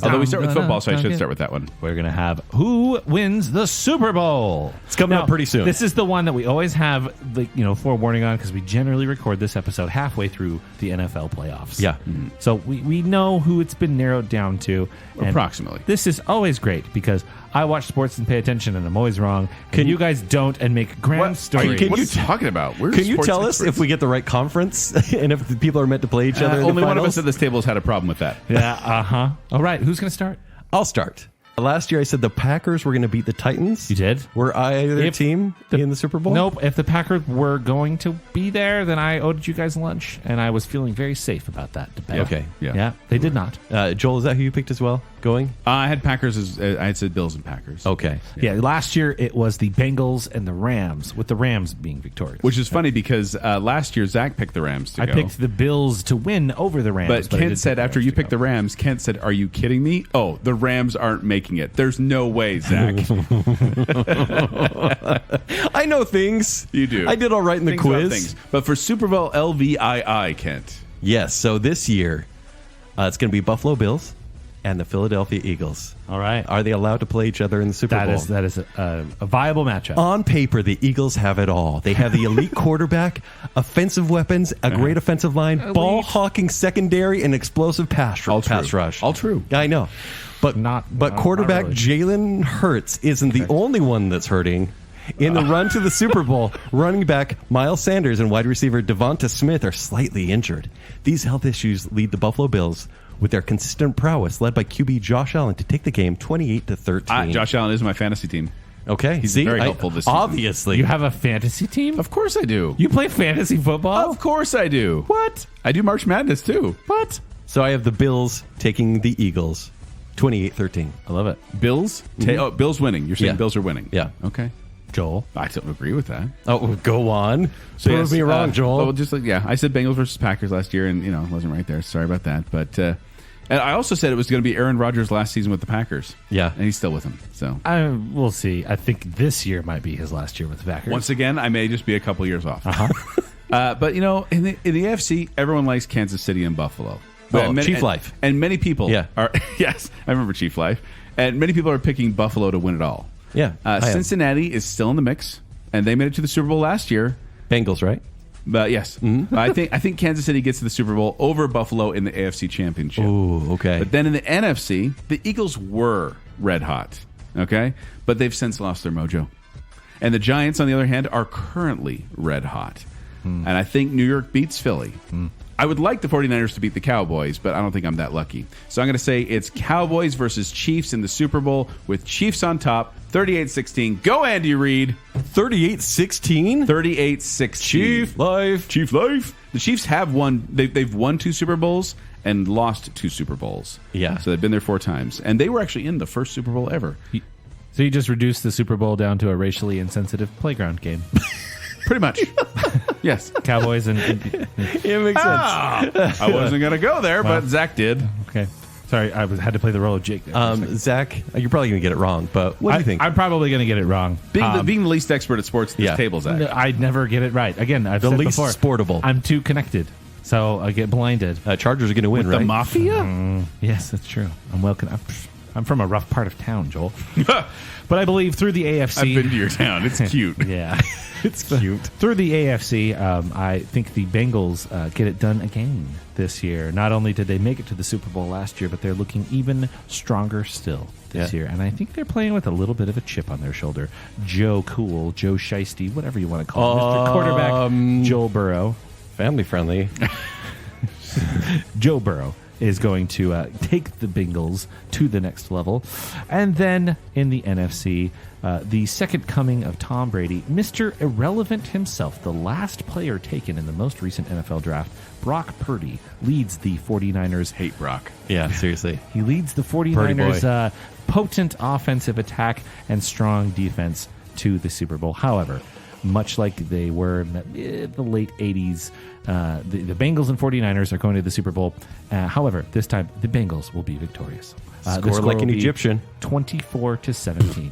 Although we start with football, so I should start with that one. We're going to have Who Wins the Super Bowl? It's coming up pretty soon. This is the one that we always have forewarning on because we generally record this episode halfway through the NFL playoffs. Yeah. So we know who it's been narrowed down to. Approximately. This is always great because I watch sports and pay attention and I'm always wrong. Can you guys don't and make grand stories? What are you talking about? Can you tell us if we get the right conference and if the people are meant to play each other? Only one of us at this table has had a problem with that. Yeah, All right, who's going to start? I'll start. Last year I said the Packers were going to beat the Titans. You did? Were I their team in the Super Bowl? Nope. If the Packers were going to be there, then I owed you guys lunch, and I was feeling very safe about that debate. Okay. Yeah, they did not. Joel, is that who you picked as well? Going? I had Packers I had said Bills and Packers. Okay. Yeah, last year it was the Bengals and the Rams, with the Rams being victorious. Which is funny because last year Zach picked the Rams to go. I picked the Bills to win over the Rams. But Kent said after you picked the Rams, Kent said, "Are you kidding me? Oh, the Rams aren't making it. There's no way, Zach." I know things. You do. I did all right in the Things about quiz. things. But for Super Bowl LVII, Kent. Yes. So this year, it's going to be Buffalo Bills and the Philadelphia Eagles. All right. Are they allowed to play each other in the Super Bowl? That is a viable matchup. On paper, the Eagles have it all. They have the elite quarterback, offensive weapons, a great offensive line, ball-hawking secondary, and explosive pass rush. All true. I know. But quarterback really. Jalen Hurts isn't the only one that's hurting. In the run to the Super Bowl, running back Miles Sanders and wide receiver Devonta Smith are slightly injured. These health issues lead the Buffalo Bills, with their consistent prowess led by QB Josh Allen, to take the game 28-13. Josh Allen is my fantasy team. Okay. He's very helpful this season. Obviously. You have a fantasy team? Of course I do. You play fantasy football? Of course I do. What? I do March Madness too. What? So I have the Bills taking the Eagles 28-13. I love it. Bills? Bills winning. You're saying Yeah. Bills are winning. Yeah. Okay. Joel? I don't agree with that. Oh, go on. So Prove me wrong, Joel. Well, I said Bengals versus Packers last year, and I wasn't right there. Sorry about that. But and I also said it was going to be Aaron Rodgers' last season with the Packers. Yeah, and he's still with them. So we'll see. I think this year might be his last year with the Packers. Once again, I may just be a couple years off. But in the AFC, everyone likes Kansas City and Buffalo. Chief Life, and many people are. Yes, I remember Chief Life, and many people are picking Buffalo to win it all. Yeah, Cincinnati is still in the mix, and they made it to the Super Bowl last year. Bengals, right? But yes, I think Kansas City gets to the Super Bowl over Buffalo in the AFC Championship. Ooh, okay. But then in the NFC, the Eagles were red hot, okay? But they've since lost their mojo. And the Giants, on the other hand, are currently red hot. And I think New York beats Philly. I would like the 49ers to beat the Cowboys, but I don't think I'm that lucky. So I'm going to say it's Cowboys versus Chiefs in the Super Bowl with Chiefs on top, 38-16. Go, Andy Reid. 38-16? 38-16. Chief Life. The Chiefs have won. They've won 2 Super Bowls and lost 2 Super Bowls. Yeah. So they've been there 4 times. And they were actually in the first Super Bowl ever. So you just reduced the Super Bowl down to a racially insensitive playground game. Pretty much. Yes. Cowboys and It makes sense. I wasn't going to go there, but Zach did. okay. Sorry, I had to play the role of Jake. There Zach, you're probably going to get it wrong, but what do you think? I'm probably going to get it wrong. Being the least expert at sports at this table, Zach. No, I'd never get it right. Again, I've The said least before, sportable. I'm too connected, so I get blinded. Chargers are going to win, right? The Mafia? Yes, that's true. I'm from a rough part of town, Joel. But I believe through the AFC... I've been to your town. It's cute. Yeah. It's cute. Through the AFC, I think the Bengals get it done again this year. Not only did they make it to the Super Bowl last year, but they're looking even stronger still this year. And I think they're playing with a little bit of a chip on their shoulder. Joe Cool, Joe Shiesty, whatever you want to call him. Mr. Quarterback, Joe Burrow. Family friendly. Joe Burrow is going to take the Bengals to the next level. And then in the NFC, the second coming of Tom Brady, Mr. Irrelevant himself, the last player taken in the most recent NFL draft, Brock Purdy, leads the 49ers. Hate Brock. Yeah, seriously. He leads the 49ers' potent offensive attack and strong defense to the Super Bowl. However, much like they were in the late 80s, the Bengals and 49ers are going to the Super Bowl. However, this time the Bengals will be victorious. Score like an Egyptian. 24-17.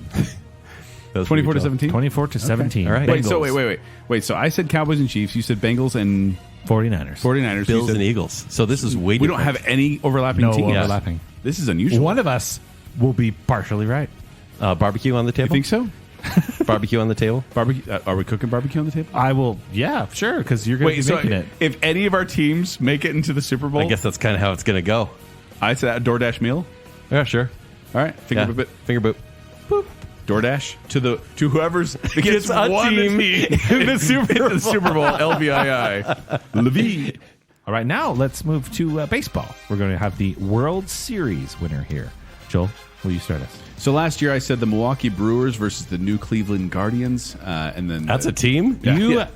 24-17? 24-17. All right. Wait, so wait. So I said Cowboys and Chiefs. You said Bengals and 49ers. 49ers. Bills You said- and Eagles. So this is way We don't different. have any overlapping No teams. overlapping. This is unusual. One of us will be partially right. Barbecue on the You table? think so? Barbecue on the table? Barbecue? Are we cooking barbecue on the table? I will, yeah, sure, because you're going to be making it. if any of our teams make it into the Super Bowl, I guess that's kind of how it's going to go. I said a DoorDash meal. Yeah, sure. All right, finger boop it. Finger boop. DoorDash to whoever's Gets a team in the Super Bowl. Super Bowl. LVII. Levy. All right, now let's move to baseball. We're going to have the World Series winner here. Joel, will you start us? So last year I said the Milwaukee Brewers versus the New Cleveland Guardians, and then That's a team? Yeah.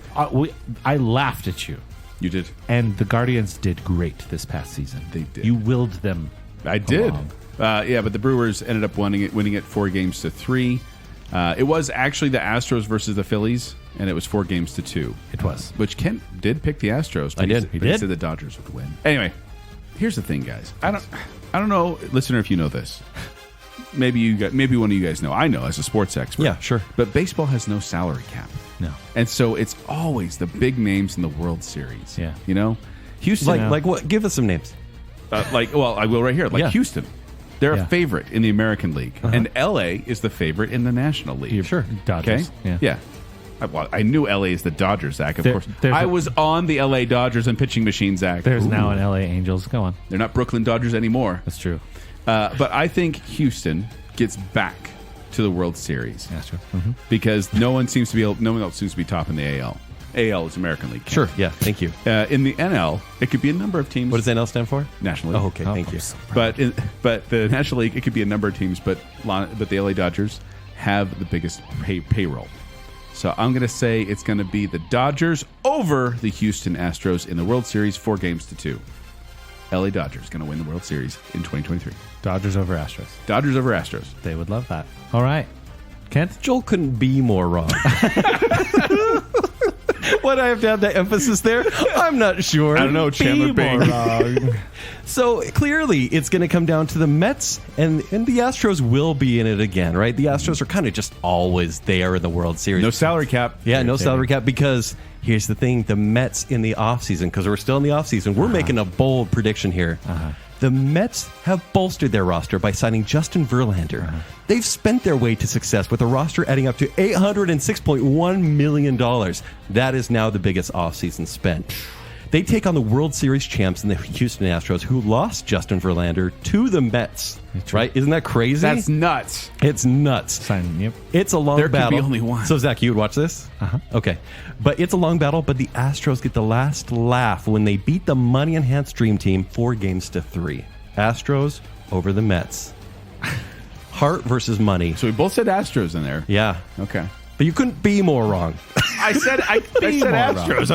I laughed at you, You did. and the Guardians did great this past season. They did. You willed them. I did. along. But the Brewers ended up winning it 4-3. It was actually the Astros versus the Phillies, and it was 4-2. It was. Which Kent did pick the Astros. But I did. But He he did? said the Dodgers would win. Anyway, here's the thing, guys. I don't know, listener, if you know this. Maybe one of you guys know. I know as a sports expert. Yeah, sure. But baseball has no salary cap. No. And so it's always the big names in the World Series. Yeah. You know? Houston. Like what? Give us some names. I will right here. Like Yeah. Houston. They're Yeah. a favorite in the American League. And LA is the favorite in the National League. Sure. Dodgers. Okay? Yeah. I knew LA is the Dodgers, Zach, of course. there's I a- was on the LA Dodgers and pitching machine, Zach. There's Ooh. now an LA Angels. Go on. They're not Brooklyn Dodgers anymore. That's true. But I think Houston gets back to the World Series That's true. because no one else seems to be top in the AL. AL is American League. Sure. Yeah. Thank you. In the NL, it could be a number of teams. What does NL stand for? National League? Oh, okay. Thank I'm you. so proud. But the National League, it could be a number of teams, but the LA Dodgers have the biggest payroll. So I'm going to say it's going to be the Dodgers over the Houston Astros in the World Series, 4-2. LA Dodgers going to win the World Series in 2023. Dodgers over Astros. Dodgers over Astros. They would love that. All right. Kent? Joel couldn't be more wrong. Why do I have to have that emphasis there? I'm not sure. I don't know, Chandler Be more Bing. wrong. So clearly, it's going to come down to the Mets, and the Astros will be in it again, right? The Astros are kind of just always there in the World Series. No salary cap. Yeah, no salary cap, because here's the thing. The Mets in the offseason, because we're still in the offseason, we're making a bold prediction here. The Mets have bolstered their roster by signing Justin Verlander. They've spent their way to success with a roster adding up to $806.1 million. That is now the biggest offseason spent. They take on the World Series champs in the Houston Astros, who lost Justin Verlander to the Mets. Right? Isn't that crazy? That's nuts. It's nuts. Yep. It's a long There could battle. be only one. So, Zach, you would watch this? Okay. But it's a long battle, but the Astros get the last laugh when they beat the money-enhanced Dream Team 4-3. Astros over the Mets. Heart versus money. So we both said Astros in there. Yeah. Okay. But you couldn't be more wrong. I said Astros.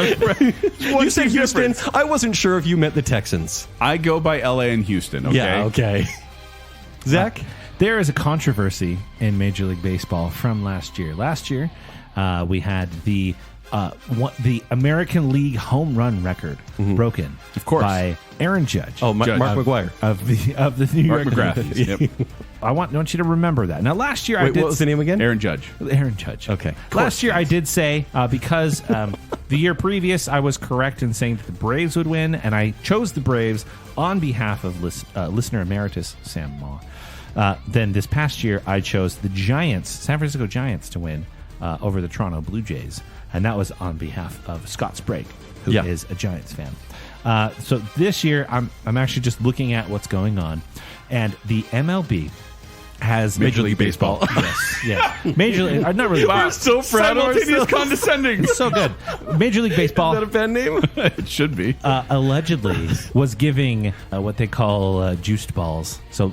You said Houston. I wasn't sure if you meant the Texans. I go by LA and Houston. Okay. Yeah, okay. Zach? There is a controversy in Major League Baseball from last year. Last year, we had the American League home run record broken, of course, by Aaron Judge. Oh, Mark McGuire of the New York McGrath. Yep. I want you to remember that. Now, last year, Wait, what was the name again? Aaron Judge. Aaron Judge. Okay. Last year, I did say, because the year previous, I was correct in saying that the Braves would win, and I chose the Braves on behalf of listener emeritus Sam Maw. Then this past year, I chose the Giants, San Francisco Giants, to win over the Toronto Blue Jays, and that was on behalf of Scott Sprague, who is a Giants fan. So this year, I'm actually just looking at what's going on, and the MLB has Major League Baseball. Major League. I'm not really. Wow, so proud of ourselves. Condescending. It's so good. Major League Baseball. Is that a pen name? It should be. Allegedly was giving what they call juiced balls. So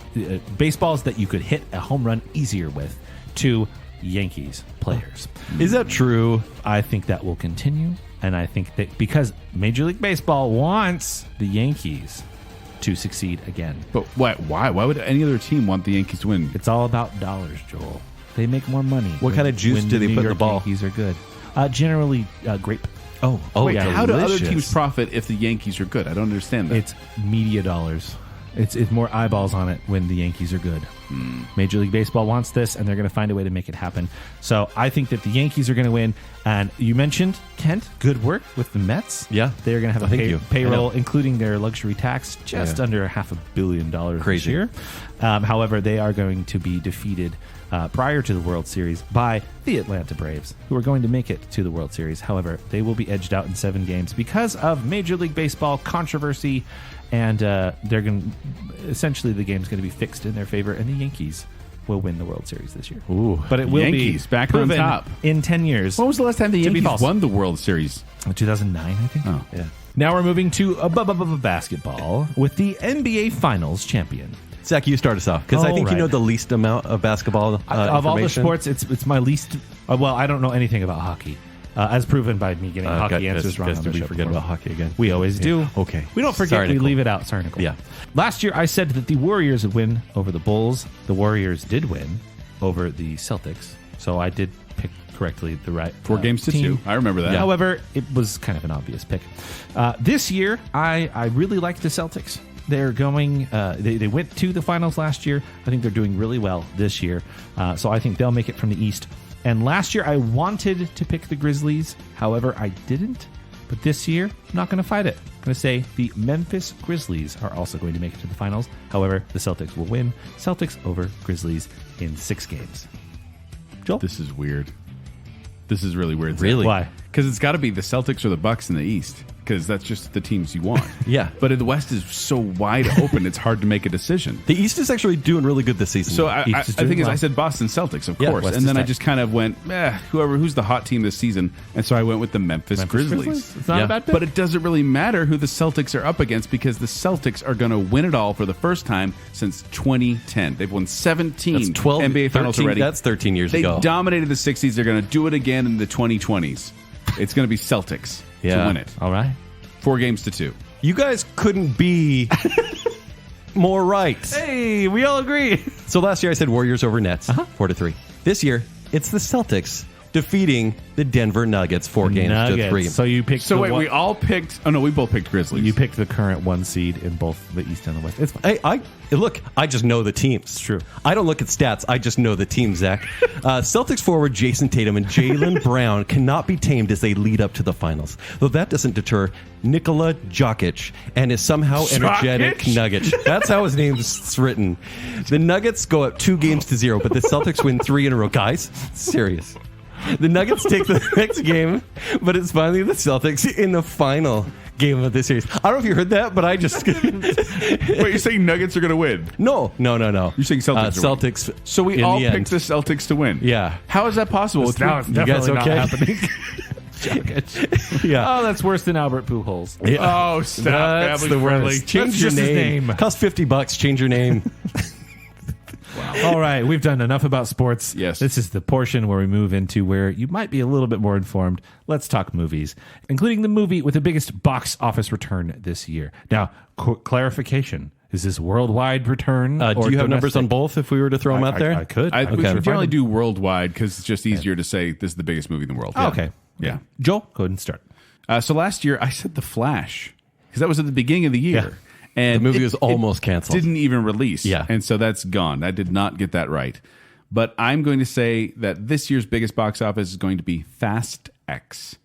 baseballs that you could hit a home run easier with to Yankees players. Is that true? I think that will continue. And I think that because Major League Baseball wants the Yankees to succeed again. But why? Why would any other team want the Yankees to win? It's all about dollars, Joel. They make more money. What kind of juice do they put in the ball? Yankees are good. Generally, grape. Oh, wait, yeah. How do other Delicious. teams profit if the Yankees are good? I don't understand that. It's media dollars. It's more eyeballs on it when the Yankees are good. Major League Baseball wants this, and they're going to find a way to make it happen. So I think that the Yankees are going to win. And you mentioned, Kent, good work with the Mets. Yeah. They're going to have a Thank payroll, including their luxury tax, just under $500 million this year. However, they are going to be defeated prior to the World Series by the Atlanta Braves, who are going to make it to the World Series. However, they will be edged out in 7 games because of Major League Baseball controversy. And they're going essentially the game's going to be fixed in their favor, and the Yankees will win the World Series this year. Ooh, but it will Yankees be back proven on top in 10 years. When was the last time the to be Yankees false. won the World Series? 2009, I think. Oh, Yeah. Now we're moving to basketball with the NBA Finals champion. Zach, you start us off because I think you All know right. the least amount of basketball Of all the information. sports, it's my least. Well, I don't know anything about hockey. As proven by me getting hockey answers wrong on the Did we show forget before. about hockey again? We always do. Okay. We don't forget. Sorry, we Nicole. leave it out. Sorry, Nicole. Yeah. Last year, I said that the Warriors would win over the Bulls. The Warriors did win over the Celtics. So I did pick correctly the right 4 games to team. 2. I remember that. However, it was kind of an obvious pick. This year, I really like the Celtics. They're going. They went to the finals last year. I think they're doing really well this year. So I think they'll make it from the East. And last year, I wanted to pick the Grizzlies. However, I didn't. But this year, I'm not going to fight it. I'm going to say the Memphis Grizzlies are also going to make it to the finals. However, the Celtics will win. Celtics over Grizzlies in 6 games. Joel? This is weird. This is really weird. Really? Why? Because it's got to be the Celtics or the Bucks in the East. Because that's just the teams you want. Yeah. But the West is so wide open, it's hard to make a decision. The East is actually doing really good this season. So I East is think doing is well. I said Boston Celtics, of Yeah, course, West and is then I tight. just kind of went, who's the hot team this season, and so I went with the Memphis Grizzlies. It's not Yeah. a bad pick. But it doesn't really matter who the Celtics are up against because the Celtics are going to win it all for the first time since 2010. They've won 17 that's 12 NBA Finals 13 already. That's 13 years They ago. dominated the 60s. They're going to do it again in the 2020s. It's going to be Celtics to Yeah. win it. All right. 4 games to 2. You guys couldn't be more right. Hey, we all agree. So last year I said Warriors over Nets, 4-3. This year it's the Celtics defeating the Denver Nuggets 4 games to 3. So you picked. So the wait, one- we all picked. Oh no, we both picked Grizzlies. You picked the current 1 seed in both the East and the West. It's fine. I look. I just know the teams. It's true. I don't look at stats. I just know the teams. Zach, Celtics forward Jason Tatum and Jaylen Brown cannot be tamed as they lead up to the finals. Though that doesn't deter Nikola Jokic and his somehow energetic Jokic? Nuggets. That's how his name's written. The Nuggets go up 2 games to 0, but the Celtics win 3 in a row. Guys, serious. The Nuggets take the next game, but it's finally the Celtics in the final game of this series. I don't know if you heard that, but I just... Wait, you're saying Nuggets are going to win? No. You're saying Celtics are winning. Celtics. So we in all the picked end. the Celtics to win. Yeah. How is that possible? With Now it's You guys definitely okay? not happening. Jokic. Yeah. Oh, that's worse than Albert Pujols. Oh, stop! That's family the friendly. worst. Change That's your just his name. name. Cost $50. Change your name. All right, we've done enough about sports. Yes. This is the portion where we move into where you might be a little bit more informed. Let's talk movies, including the movie with the biggest box office return this year. Now, clarification. Is this worldwide return? Do you have numbers on both if we were to throw them out there? I could. We should generally do worldwide because it's just easier to say this is the biggest movie in the world. Oh, okay. Yeah. Joel, go ahead and start. So last year I said The Flash because that was at the beginning of the year. Yeah. And The movie was almost canceled. Didn't even release. Yeah. And so that's gone. I did not get that right. But I'm going to say that this year's biggest box office is going to be Fast X.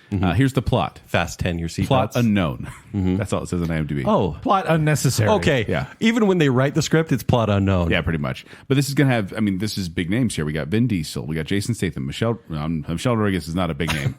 Here's the plot. Fasten your seatbelts. Plot unknown. That's all it says on IMDb. Oh, Plot unnecessary. okay. Yeah. Even when they write the script, it's plot unknown. Yeah, pretty much. But this is going to have, this is big names here. We got Vin Diesel. We got Jason Statham. Michelle Rodriguez is not a big name.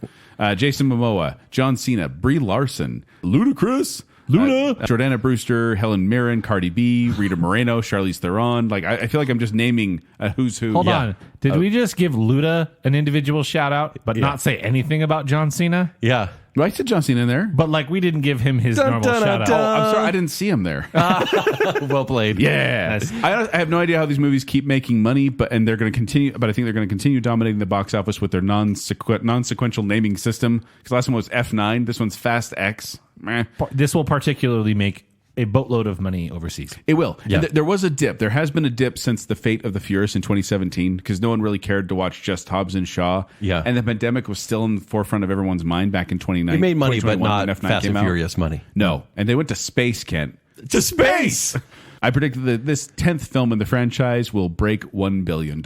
Jason Momoa. John Cena. Brie Larson. Ludacris. Jordana Brewster, Helen Mirren, Cardi B, Rita Moreno, Charlize Theron. Like I feel like I'm just naming a who's who. Hold on. Did we just give Luda an individual shout out, but not say anything about John Cena? Yeah. I said John Cena in there. But like we didn't give him his Dun, normal dun, shout dun, out. Oh, I'm sorry, I didn't see him there. Well played. Yeah, Nice. I have no idea how these movies keep making money, but they're going to continue. But I think they're going to continue dominating the box office with their non-sequential naming system. Because the last one was F9. This one's Fast X. Meh. This will particularly make a boatload of money overseas. It will. Yeah. And there was a dip. There has been a dip since The Fate of the Furious in 2017 because no one really cared to watch just Hobbs and Shaw. Yeah. And the pandemic was still in the forefront of everyone's mind back in 2019. It made money, but 2021 not when F9 Fast came and out. Furious money. No. And they went to space, Kent. To space! I predicted that this 10th film in the franchise will break $1 billion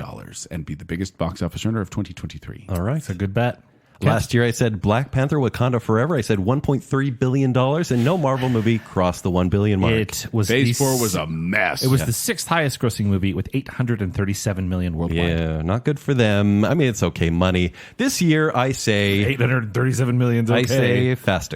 and be the biggest box office earner of 2023. All right. It's a good bet. Last year I said Black Panther Wakanda Forever. I said $1.3 billion, and no Marvel movie crossed the $1 billion mark. It was Phase 4 was a mess. It was the sixth highest grossing movie with $837 million worldwide. Yeah, not good for them. I mean, it's okay money. This year I say $837 million. Okay. I say Fast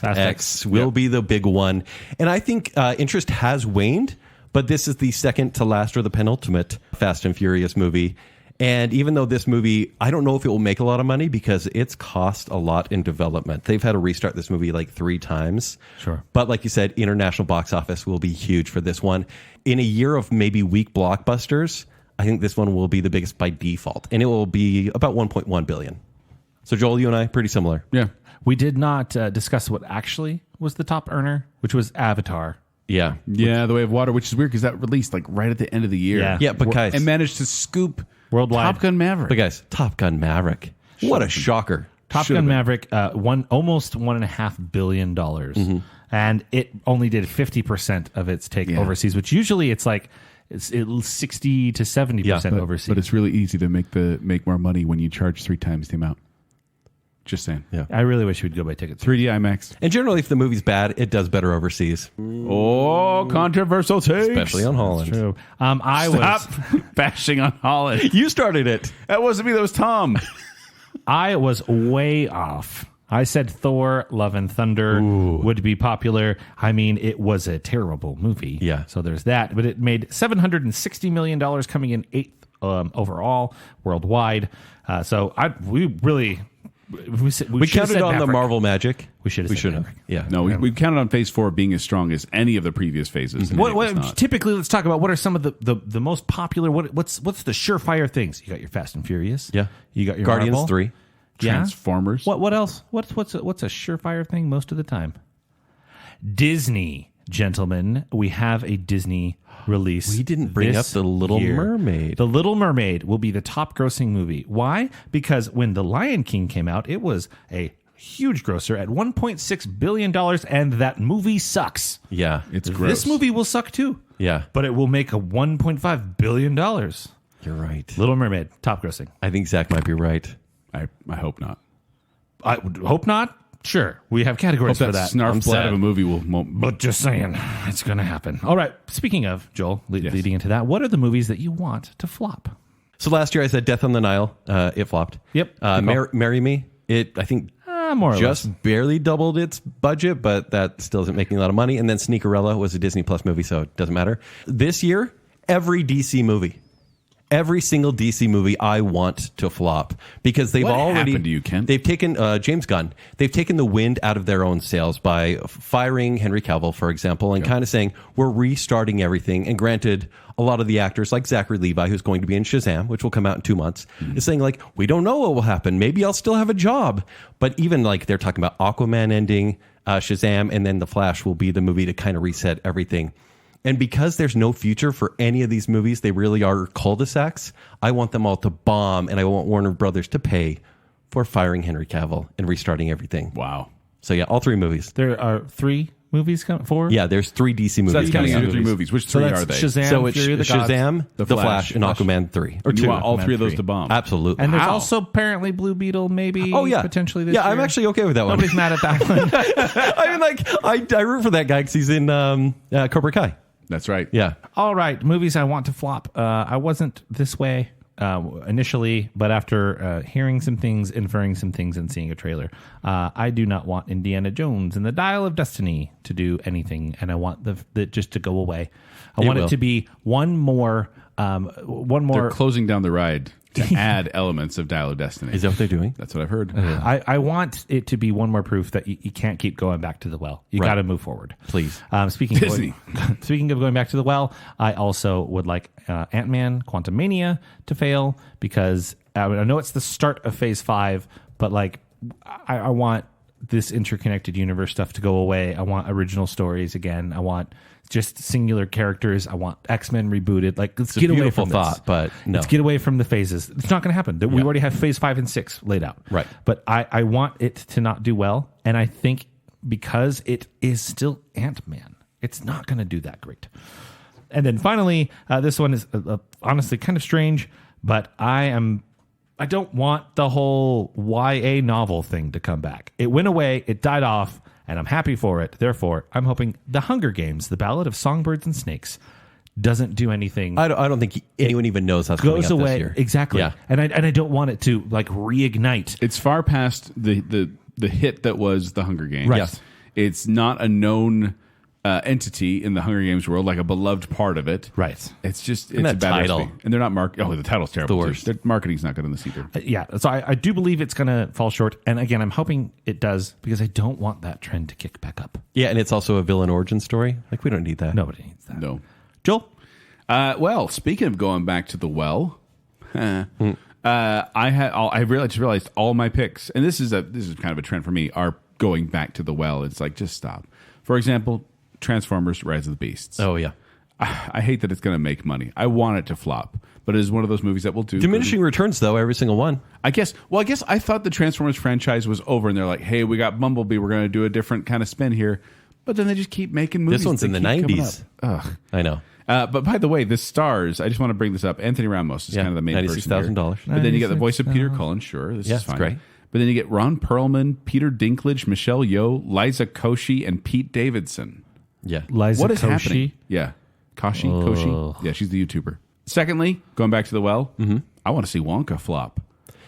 X will be the big one. And I think interest has waned, but this is the second to last or the penultimate Fast and Furious movie. And even though this movie, I don't know if it will make a lot of money because it's cost a lot in development. They've had to restart this movie like 3 times. Sure. But like you said, international box office will be huge for this one. In a year of maybe weak blockbusters, I think this one will be the biggest by default. And it will be about $1.1 billion. So Joel, you and I, pretty similar. Yeah. We did not discuss what actually was the top earner, which was Avatar. Yeah. Yeah, The Way of Water, which is weird because that released like right at the end of the year. Yeah. Yeah, but guys. And managed to scoop Worldwide. Top Gun Maverick. But guys, Top Gun Maverick. What a shocker. Top Should've Gun been. Maverick won almost $1.5 billion. And it only did 50% of its take overseas, which usually it's like it's 60 to 70% overseas. But it's really easy to make more money when you charge 3 times the amount. Just saying. Yeah. I really wish we'd go buy tickets. 3D IMAX. And generally, if the movie's bad, it does better overseas, Oh, controversial takes. especially on Holland. True. Stop bashing on Holland. You started it. That wasn't me. That was Tom. I was way off. I said Thor, Love and Thunder would be popular. I mean, it was a terrible movie. Yeah. So there's that. But it made $760 million coming in 8th overall worldwide. We counted on the Marvel magic. We should have said have. Maverick. Yeah. No, we counted on Phase 4 being as strong as any of the previous phases. and it was not. Typically, let's talk about what are some of the most popular. What's the surefire things? You got your Fast and Furious. Yeah. You got your Guardians Marvel. 3. Yeah. Transformers. What else? What's a surefire thing most of the time? Disney, gentlemen. We have a Disney release. We didn't bring up The Little Mermaid. The Little Mermaid will be the top grossing movie. Why? Because when The Lion King came out, it was a huge grosser at $1.6 billion, and that movie sucks. Yeah. It's gross. This movie will suck too. Yeah. But it will make a $1.5 billion. You're right. Little Mermaid, top grossing. I think Zach might be right. I hope not. I would hope not. Sure. We have categories Hope for that that. snarf I'm blood sad. of a movie won't. But just saying, it's going to happen. All right. Speaking of, Joel, leading into that, what are the movies that you want to flop? So last year I said Death on the Nile. It flopped. Yep. Marry Me. It, I think, More or just less. barely doubled its budget, but that still isn't making a lot of money. And then Sneakerella was a Disney Plus movie, so it doesn't matter. This year, every DC movie. Every single DC movie I want to flop because they've What already happened to you, Ken? They've taken James Gunn. They've taken the wind out of their own sails by firing Henry Cavill, for example, and kind of saying we're restarting everything. And granted, a lot of the actors like Zachary Levi, who's going to be in Shazam, which will come out in 2 months, is saying like we don't know what will happen. Maybe I'll still have a job. But even like they're talking about Aquaman ending, Shazam, and then The Flash will be the movie to kind of reset everything. And because there's no future for any of these movies, they really are cul-de-sacs. I want them all to bomb, and I want Warner Brothers to pay for firing Henry Cavill and restarting everything. Wow. So yeah, all 3 movies. There are 3 movies coming. 4. Yeah, there's 3 DC movies. So that's counting coming out 3 movies. Which 3 that's are they? Shazam, So it's Fury of the Gods. Shazam, The Flash, and Aquaman 3 or And 2. you want all 3 of those 3. to bomb. Absolutely. And there's Wow. also apparently Blue Beetle, maybe. Oh yeah, potentially this Yeah, year. I'm actually okay with that one. Nobody's mad at that one. I mean, like I root for that guy because he's in Cobra Kai. That's right. Yeah. All right, movies I want to flop. I wasn't this way initially, but after hearing some things, inferring some things, and seeing a trailer, I do not want Indiana Jones and the Dial of Destiny to do anything, and I want the just to go away. I want it to be one more. They're closing down the ride to add elements of Dial of Destiny. Is that what they're doing? That's what I've heard. I want it to be one more proof that you can't keep going back to the well. You Right. got to move forward. Please. Speaking Disney. Speaking of going back to the well, I also would like Ant-Man Quantumania to fail because I know it's the start of Phase 5, but like I want this interconnected universe stuff to go away. I want original stories again. I want just singular characters. I want X-Men rebooted. Like, let's get away beautiful from thought, this. but no. Let's get away from the phases. It's not going to happen. We already have Phase 5 and 6 laid out. Right. But I want it to not do well, and I think because it is still Ant-Man, it's not going to do that great. And then finally, this one is honestly kind of strange, but I don't want the whole YA novel thing to come back. It went away, it died off, and I'm happy for it. Therefore, I'm hoping The Hunger Games, The Ballad of Songbirds and Snakes, doesn't do anything. I don't think anyone even knows how it's coming Goes out away this year. exactly. Yeah. And I don't want it to like reignite. It's far past the hit that was The Hunger Games. Right. Yes. It's not a known entity in the Hunger Games world, like a beloved part of it. Right. It's just And it's a that bad title. recipe. And they're not the title's terrible. the too. worst. Their marketing's not good in this either. Yeah, so I do believe it's going to fall short. And again, I'm hoping it does because I don't want that trend to kick back up. Yeah, and it's also a villain origin story. Like, we don't need that. Nobody needs that. No. Joel? Well, speaking of going back to the well, I just realized all my picks, and this is kind of a trend for me, are going back to the well. It's like, just stop. For example, Transformers: Rise of the Beasts. Oh, yeah. I hate that it's going to make money. I want it to flop, but it is one of those movies that will do Diminishing returns, though, every single one. I guess I thought the Transformers franchise was over, and they're like, "Hey, we got Bumblebee. We're going to do a different kind of spin here." But then they just keep making movies. This one's They in the keep coming 90s. up. Ugh. I know. But by the way, the stars, I just want to bring this up. Anthony Ramos is Yeah, kind of the main person here. $96,000. But then you get the voice of Peter Cullen. Sure, this Yeah, is it's fine. great. But then you get Ron Perlman, Peter Dinklage, Michelle Yeoh, Liza Koshy, and Pete Davidson. Yeah. Liza What is Koshy? happening? Yeah. Koshy? Yeah, she's the YouTuber. Secondly, going back to the well, I want to see Wonka flop.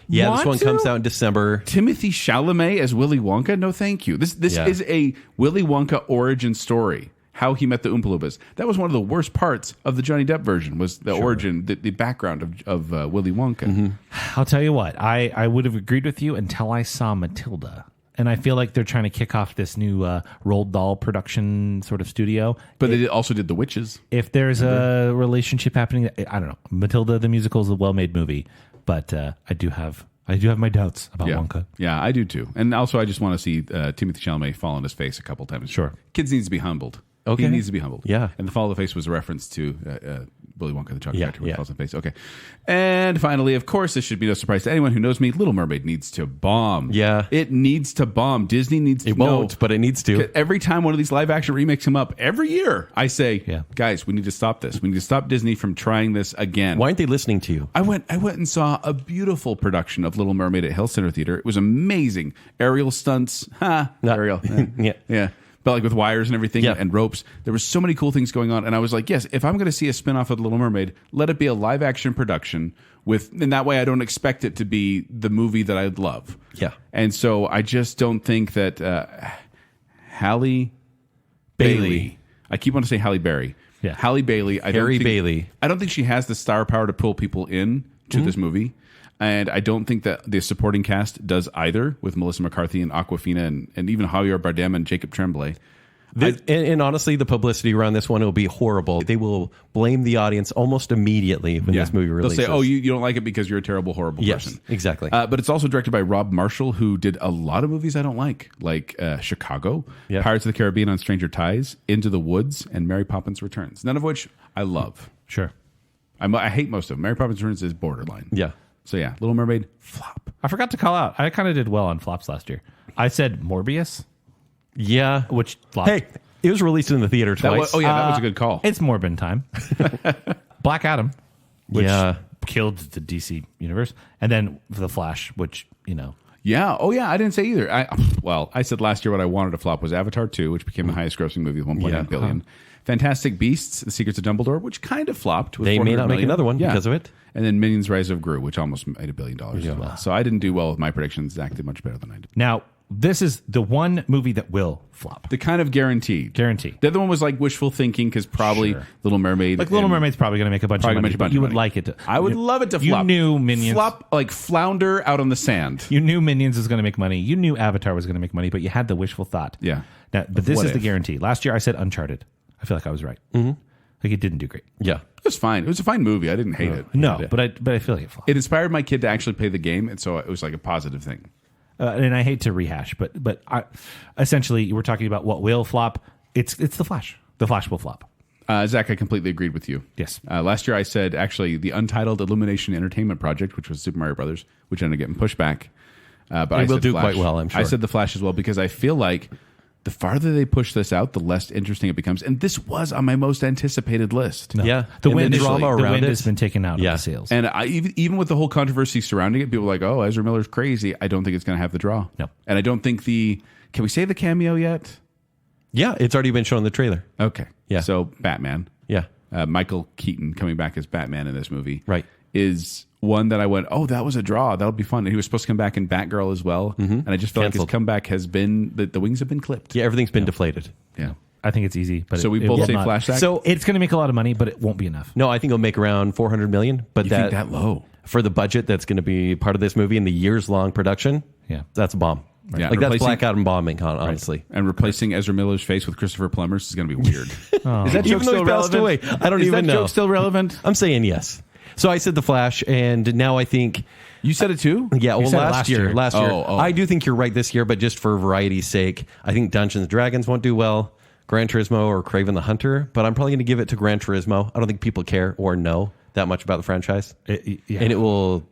Yeah, this Want one to? comes out in December. Timothy Chalamet as Willy Wonka? No, thank you. This Yeah. is a Willy Wonka origin story. How he met the Oompa Loompas. That was one of the worst parts of the Johnny Depp version. Was the origin, the background of Willy Wonka. I'll tell you what, I would have agreed with you until I saw Matilda. And I feel like they're trying to kick off this new Roald Dahl production sort of studio. But they also did The Witches. If there's a relationship happening, I don't know. Matilda the musical is a well-made movie, but I do have my doubts about Wonka. Yeah, I do too. And also, I just want to see Timothy Chalamet fall on his face a couple times. Sure. Kids needs to be humbled. Okay. He needs to be humbled. Yeah. And the fall of the face was a reference to Willy Wonka, the chocolate Yeah, factory, where he yeah. falls on the face. Okay. And finally, of course, this should be no surprise to anyone who knows me, Little Mermaid needs to bomb. Yeah. It needs to bomb. Disney needs to It won't, but it needs to. Every time one of these live action remakes come up, every year, I say, Yeah. guys, we need to stop this. We need to stop Disney from trying this again. Why aren't they listening to you? I went and saw a beautiful production of Little Mermaid at Hill Center Theater. It was amazing. Aerial stunts. Aerial. Yeah. Yeah. But like with wires and everything Yeah. and ropes. There was so many cool things going on. And I was like, yes, if I'm going to see a spin-off of The Little Mermaid, let it be a live action production and that way I don't expect it to be the movie that I'd love. Yeah. And so I just don't think that Halle Bailey. I keep wanting to say Halle Berry. Yeah. Halle Bailey. Harry Bailey. I don't think she has the star power to pull people in to this movie. And I don't think that the supporting cast does either with Melissa McCarthy and Awkwafina and even Javier Bardem and Jacob Tremblay. And honestly, the publicity around this one will be horrible. They will blame the audience almost immediately when this movie releases. They'll say, "Oh, you don't like it because you're a terrible, horrible person." Exactly. But it's also directed by Rob Marshall, who did a lot of movies I don't like Chicago, Pirates of the Caribbean on Stranger Tides, Into the Woods, and Mary Poppins Returns. None of which I love. Sure. I hate most of them. Mary Poppins Returns is borderline. Yeah. So yeah, Little Mermaid, flop. I forgot to call out. I kind of did well on flops last year. I said Morbius, Yeah. which flopped. Hey, it was released in the theater twice. That was a good call. It's Morbin time. Black Adam, which Yeah. killed the DC universe, and then The Flash, which Yeah. Oh, yeah. I didn't say either. I said last year what I wanted to flop was Avatar 2, which became the highest grossing movie with 1.9 billion. Fantastic Beasts, The Secrets of Dumbledore, which kind of flopped. With They may 400 not make million. another one because of it. And then Minions Rise of Gru, which almost made $1 billion as well. So I didn't do well with my predictions. Zach did much better than I did. Now this is the one movie that will flop. The kind of guaranteed. Guarantee. The other one was like wishful thinking because probably Little Mermaid. Like Little Mermaid's probably going to make a bunch of money, but you would like it to. I would love it to flop. You knew Minions. Flop, like flounder out on the sand. You knew Minions was going to make money. You knew Avatar was going to make money, but you had the wishful thought. Yeah. Now, but this What is the if? guarantee. Last year I said Uncharted. I feel like I was right. Mm-hmm. Like it didn't do great. Yeah. It was fine. It was a fine movie. I didn't hate it. No, but I feel like it flopped. It inspired my kid to actually play the game, and so it was like a positive thing. And I hate to rehash, but essentially we're talking about what will flop. It's The Flash. The Flash will flop. Zach, I completely agreed with you. Yes. Last year I said actually the untitled Illumination Entertainment Project, which was Super Mario Brothers, which ended up getting pushed back. But It I will said do Flash. quite well, I'm sure. I said The Flash as well because I feel like the farther they push this out, the less interesting it becomes. And this was on my most anticipated list. Yeah. The And wind, drama the around wind it. has been taken out of Yeah. the sales. And even with the whole controversy surrounding it, people are like, oh, Ezra Miller's crazy. I don't think it's going to have the draw. No. And I don't think can we say the cameo yet? Yeah. It's already been shown in the trailer. Okay. Yeah. So Batman. Yeah. Michael Keaton coming back as Batman in this movie. Right. Is one that I went, oh, that was a draw. That'll be fun. And he was supposed to come back in Batgirl as well. Mm-hmm. And I just feel like his Canceled. comeback has been, the wings have been clipped. Yeah. Everything's been deflated. Yeah. I think it's easy. But So we it both will say not. Flash, Zach? So It's going to make a lot of money, but it won't be enough. no, I think it'll make around 400 million. But You think that low? for the budget that's going to be part of this movie and the years long production, Yeah. that's a bomb. Yeah, Like that's replacing- Black Adam bombing, honestly. And replacing Ezra Miller's face with Christopher Plummer's is going to be weird. Is that Even though he passed away, I don't is even that know. joke still relevant? I'm saying yes. So I said The Flash, and now I think. You said it too? Yeah, well, said it last year. Oh. I do think you're right this year, but just for variety's sake, I think Dungeons and Dragons won't do well, Gran Turismo or Kraven the Hunter, but I'm probably going to give it to Gran Turismo. I don't think people care or know that much about the franchise. Yeah. And it will,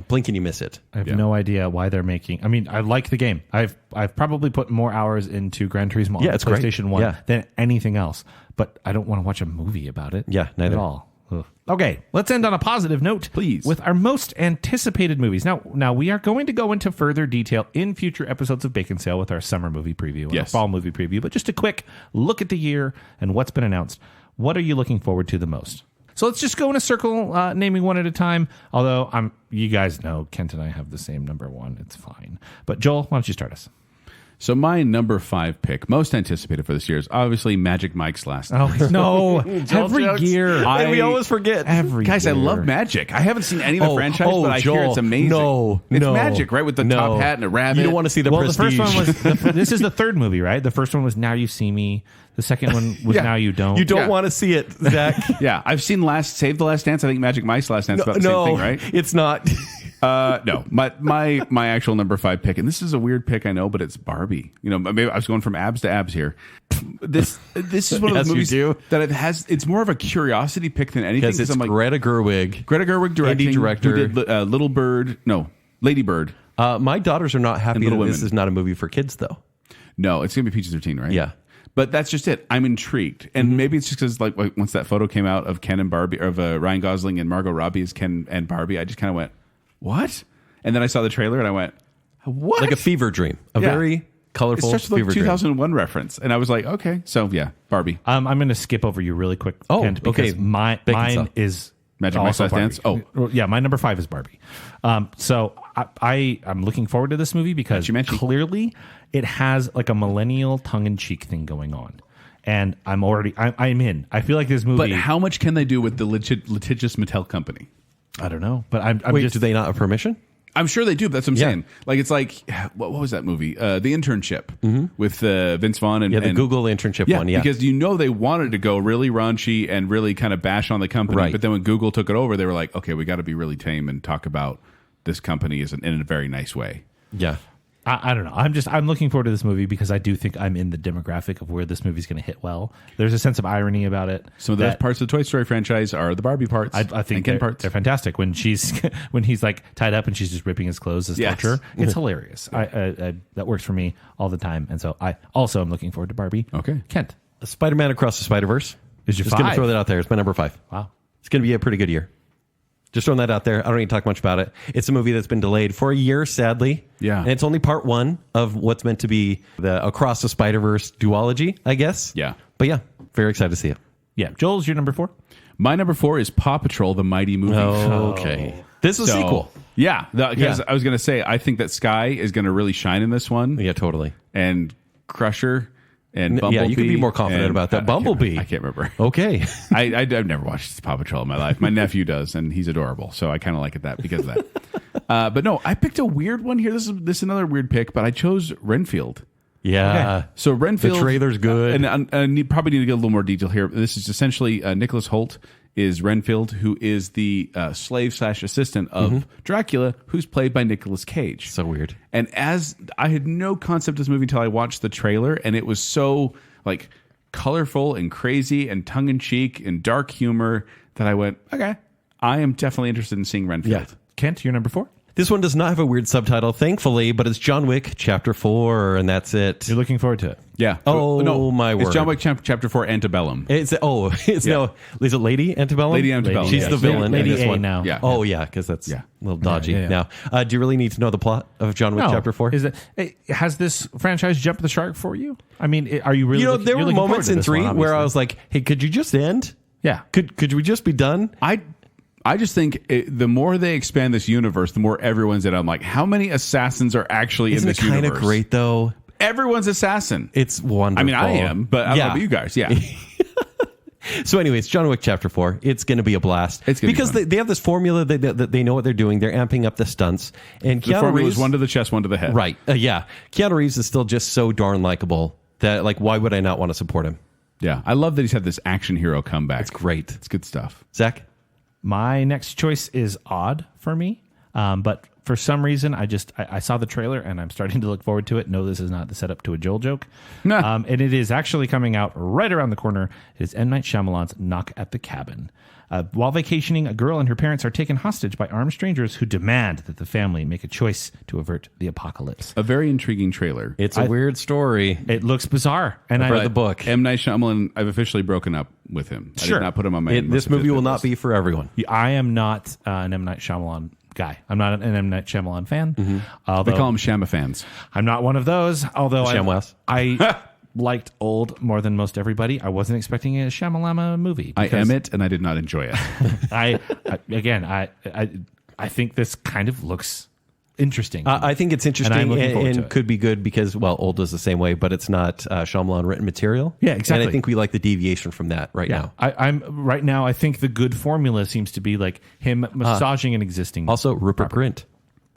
blink and you miss it. I have no idea why they're making. I mean, I like the game. I've probably put more hours into Gran Turismo on it's great. PlayStation 1 Yeah. than anything else. But I don't want to watch a movie about it. Yeah, neither. At all. Ugh. Okay, let's end on a positive note, Please. with our most anticipated movies. Now we are going to go into further detail in future episodes of Baconsale with our summer movie preview and our Yes. fall movie preview. But just a quick look at the year and what's been announced. What are you looking forward to the most? So let's just go in a circle, naming one at a time. Although you guys know Kent and I have the same number one. It's fine. But Joel, why don't you start us? So my number 5 pick, most anticipated for this year, is obviously Magic Mike's Last Night. Oh no! Every year, And we always forget. every Guys, I year. love Magic. I haven't seen any of the franchise, but I hear Joel, it's amazing. It's no, Magic, right? With the top hat and a rabbit. You don't want to see the Well, prestige. the first one was. This is the third movie, right? The first one was Now You See Me. The second one was Yeah. Now You Don't. You don't Yeah. want to see it, Zach. Yeah, I've seen Save the Last Dance. I think Magic Mike's Last Dance is about the same thing, right? It's not. No, my actual number 5 pick, and this is a weird pick, I know, but it's Barbie. Maybe I was going from abs to abs here. This is one of Yes, those you movies do. that it's more of a curiosity pick than anything. Because it's I'm like, Greta Gerwig. Greta Gerwig directing, Indie director. who did Lady Bird. My daughters are not happy that Little this Women. is not a movie for kids, though. No, it's gonna be PG-13, right? Yeah. But that's just it. I'm intrigued, and maybe it's just because like once that photo came out of Ken and Barbie, or of Ryan Gosling and Margot Robbie as Ken and Barbie, I just kind of went, "What?" And then I saw the trailer, and I went, "What?" Like a fever dream. A Yeah. very It colorful starts with fever like dream. 2001 reference, and I was like, "Okay, so yeah, Barbie." I'm going to skip over you really quick. Oh, Kent, because okay. mine Baconsale. is Magic Mike's also Last Dance? Barbie. Oh. Yeah, my number 5 is Barbie. So I'm looking forward to this movie because Matchy-matchy. clearly it has like a millennial tongue-in-cheek thing going on. And I'm in. I feel like this movie. But how much can they do with the litigious Mattel company? I don't know. But I'm Wait, just. do they not have permission? I'm sure they do. But that's what I'm saying. Like it's like what was that movie? The Internship with Vince Vaughn and the Google internship one. Yeah, because they wanted to go really raunchy and really kind of bash on the company. Right. But then when Google took it over, they were like, okay, we got to be really tame and talk about this company in a very nice way. Yeah. I don't know. I'm looking forward to this movie because I do think I'm in the demographic of where this movie's going to hit well. There's a sense of irony about it. Some of the best parts of the Toy Story franchise are the Barbie parts. I think they're fantastic. When he's like tied up and she's just ripping his clothes as torture, it's hilarious. I that works for me all the time, and so I also am looking forward to Barbie. Okay, Kent, Spider-Man Across the Spider-Verse. Is your just going to throw that out there. It's my number 5. Wow, it's going to be a pretty good year. Just throwing that out there. I don't need to talk much about it. It's a movie that's been delayed for a year, sadly. Yeah. And it's only part 1 of what's meant to be the Across the Spider-Verse duology, I guess. Yeah. But yeah, very excited to see it. Yeah. Joel's your number 4? My number 4 is Paw Patrol, the Mighty Movie. Okay. This is a sequel. Yeah. Because I was going to say, I think that Sky is going to really shine in this one. Yeah, totally. And Crusher. And Bumblebee. Yeah, you can be more confident about that. Bumblebee. I can't remember. Okay. I've never watched Paw Patrol in my life. My nephew does, and he's adorable. So I kind of like it because of that. But no, I picked a weird one here. This is another weird pick, but I chose Renfield. Yeah. Okay. So Renfield. The trailer's good. And probably need to get a little more detail here. This is essentially Nicholas Hoult is Renfield, who is the slave/assistant of Dracula, who's played by Nicolas Cage. So weird. And as I had no concept of this movie until I watched the trailer, and it was so like colorful and crazy and tongue in cheek and dark humor that I went, okay, I am definitely interested in seeing Renfield. Yeah. Kent, your number 4? This one does not have a weird subtitle, thankfully, but it's John Wick Chapter 4, and that's it. You're looking forward to it? Yeah. Oh, no, my word. It's John Wick Chapter 4 Antebellum. Is it Lady Antebellum? Lady Antebellum. She's the villain Lady in this A one. now. Yeah. Oh, yeah, because that's a little dodgy Yeah. now. Do you really need to know the plot of John Wick Chapter 4? Has this franchise jumped the shark for you? I mean, are you really? There were moments in 3 where I was like, hey, could you just end? Yeah. Could we just be done? I just think the more they expand this universe, the more everyone's in. I'm like, how many assassins are actually in this universe? Isn't it kind of great, though? Everyone's assassin. It's wonderful. I mean, I am, but I don't know about you guys. Yeah. So anyways, John Wick Chapter 4, it's going to be a blast. It's gonna because be fun. they have this formula that they know what they're doing. They're amping up the stunts. And The Keanu formula Reeves, is one to the chest, one to the head. right. Yeah. Keanu Reeves is still just so darn likable that, like, why would I not want to support him? Yeah. I love that he's had this action hero comeback. It's great. It's good stuff. Zach? My next choice is odd for me, but for some reason, I saw the trailer and I'm starting to look forward to it. No, this is not the setup to a Joel joke. And it is actually coming out right around the corner. It is M. Night Shyamalan's Knock at the Cabin. While vacationing, a girl and her parents are taken hostage by armed strangers who demand that the family make a choice to avert the apocalypse. A very intriguing trailer. It's a weird story. It looks bizarre. And I've read the book. M. Night Shyamalan, I've officially broken up with him. I Sure. did not put him on my This movie will not be for everyone. I am not an M. Night Shyamalan guy. I'm not an M. Night Shyamalan fan. Although They call him Shyama fans. I'm not one of those. Although Shamwas. I liked Old more than most everybody. I wasn't expecting a Shyamalama movie. I am it, and I did not enjoy it. I think this kind of looks interesting. I think it's interesting And I'm looking forward to and it. could be good because, well, Old is the same way, but it's not Shyamalan written material. Yeah, exactly. And I think we like the deviation from that now. I'm right now. I think the good formula seems to be like him massaging an existing. Also, Rupert Grint.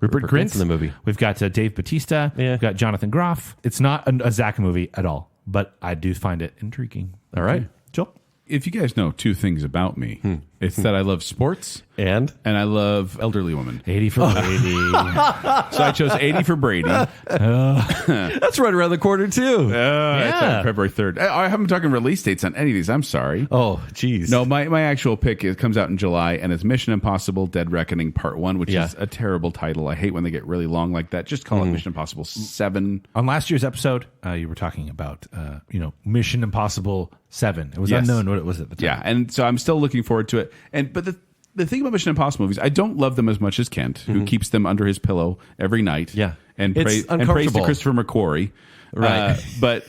Rupert Grint's in the movie. We've got Dave Bautista. Yeah. We've got Jonathan Groff. It's not a Zach movie at all, but I do find it intriguing. All right. Joel. If you guys know 2 things about me, it's that I love sports And and I love elderly women. 80 for Brady. So I chose 80 for Brady. that's right around the corner, too. It's on February 3rd. I haven't talking release dates on any of these. I'm sorry. Oh, geez. No, my actual pick comes out in July, and it's Mission Impossible Dead Reckoning Part 1, which is a terrible title. I hate when they get really long like that. Just call it Mission Impossible 7. On last year's episode, you were talking about Mission Impossible 7. It was Yes. unknown what it was at the time. Yeah, and so I'm still looking forward to it. But the thing about Mission Impossible movies, I don't love them as much as Kent, who keeps them under his pillow every night. Yeah. and It's praise to uncomfortable. Christopher McQuarrie. Right. But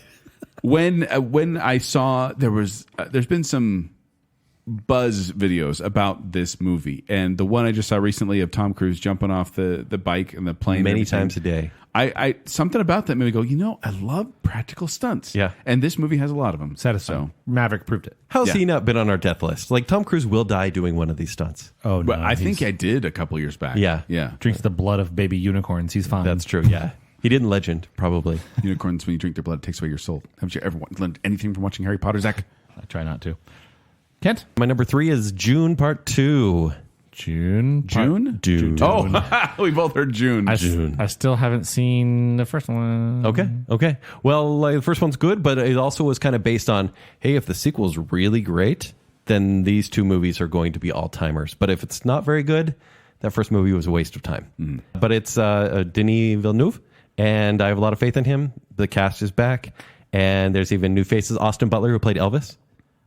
when I saw there's been some buzz videos about this movie, and the one I just saw recently of Tom Cruise jumping off the bike and the plane Many times a day. I something about that made me go, I love practical stunts. Yeah. And this movie has a lot of them. Satisfying. Maverick proved it. How's Yeah. he not been on our death list? Like, Tom Cruise will die doing one of these stunts. Oh, no. But I think I did a couple years back. Yeah. Yeah. Drinks the blood of baby unicorns. He's fine. That's true, yeah. He didn't Legend, probably. Unicorns, when you drink their blood, it takes away your soul. Haven't you ever learned anything from watching Harry Potter, Zach? I try not to. Kent? My number 3 is June Part 2. June? Dune. Oh, we both heard June. I still haven't seen the first one. Okay. Well, the first one's good, but it also was kind of based on, hey, if the sequel's really great, then these two movies are going to be all-timers. But if it's not very good, that first movie was a waste of time. But it's Denis Villeneuve, and I have a lot of faith in him. The cast is back, and there's even new faces. Austin Butler, who played Elvis,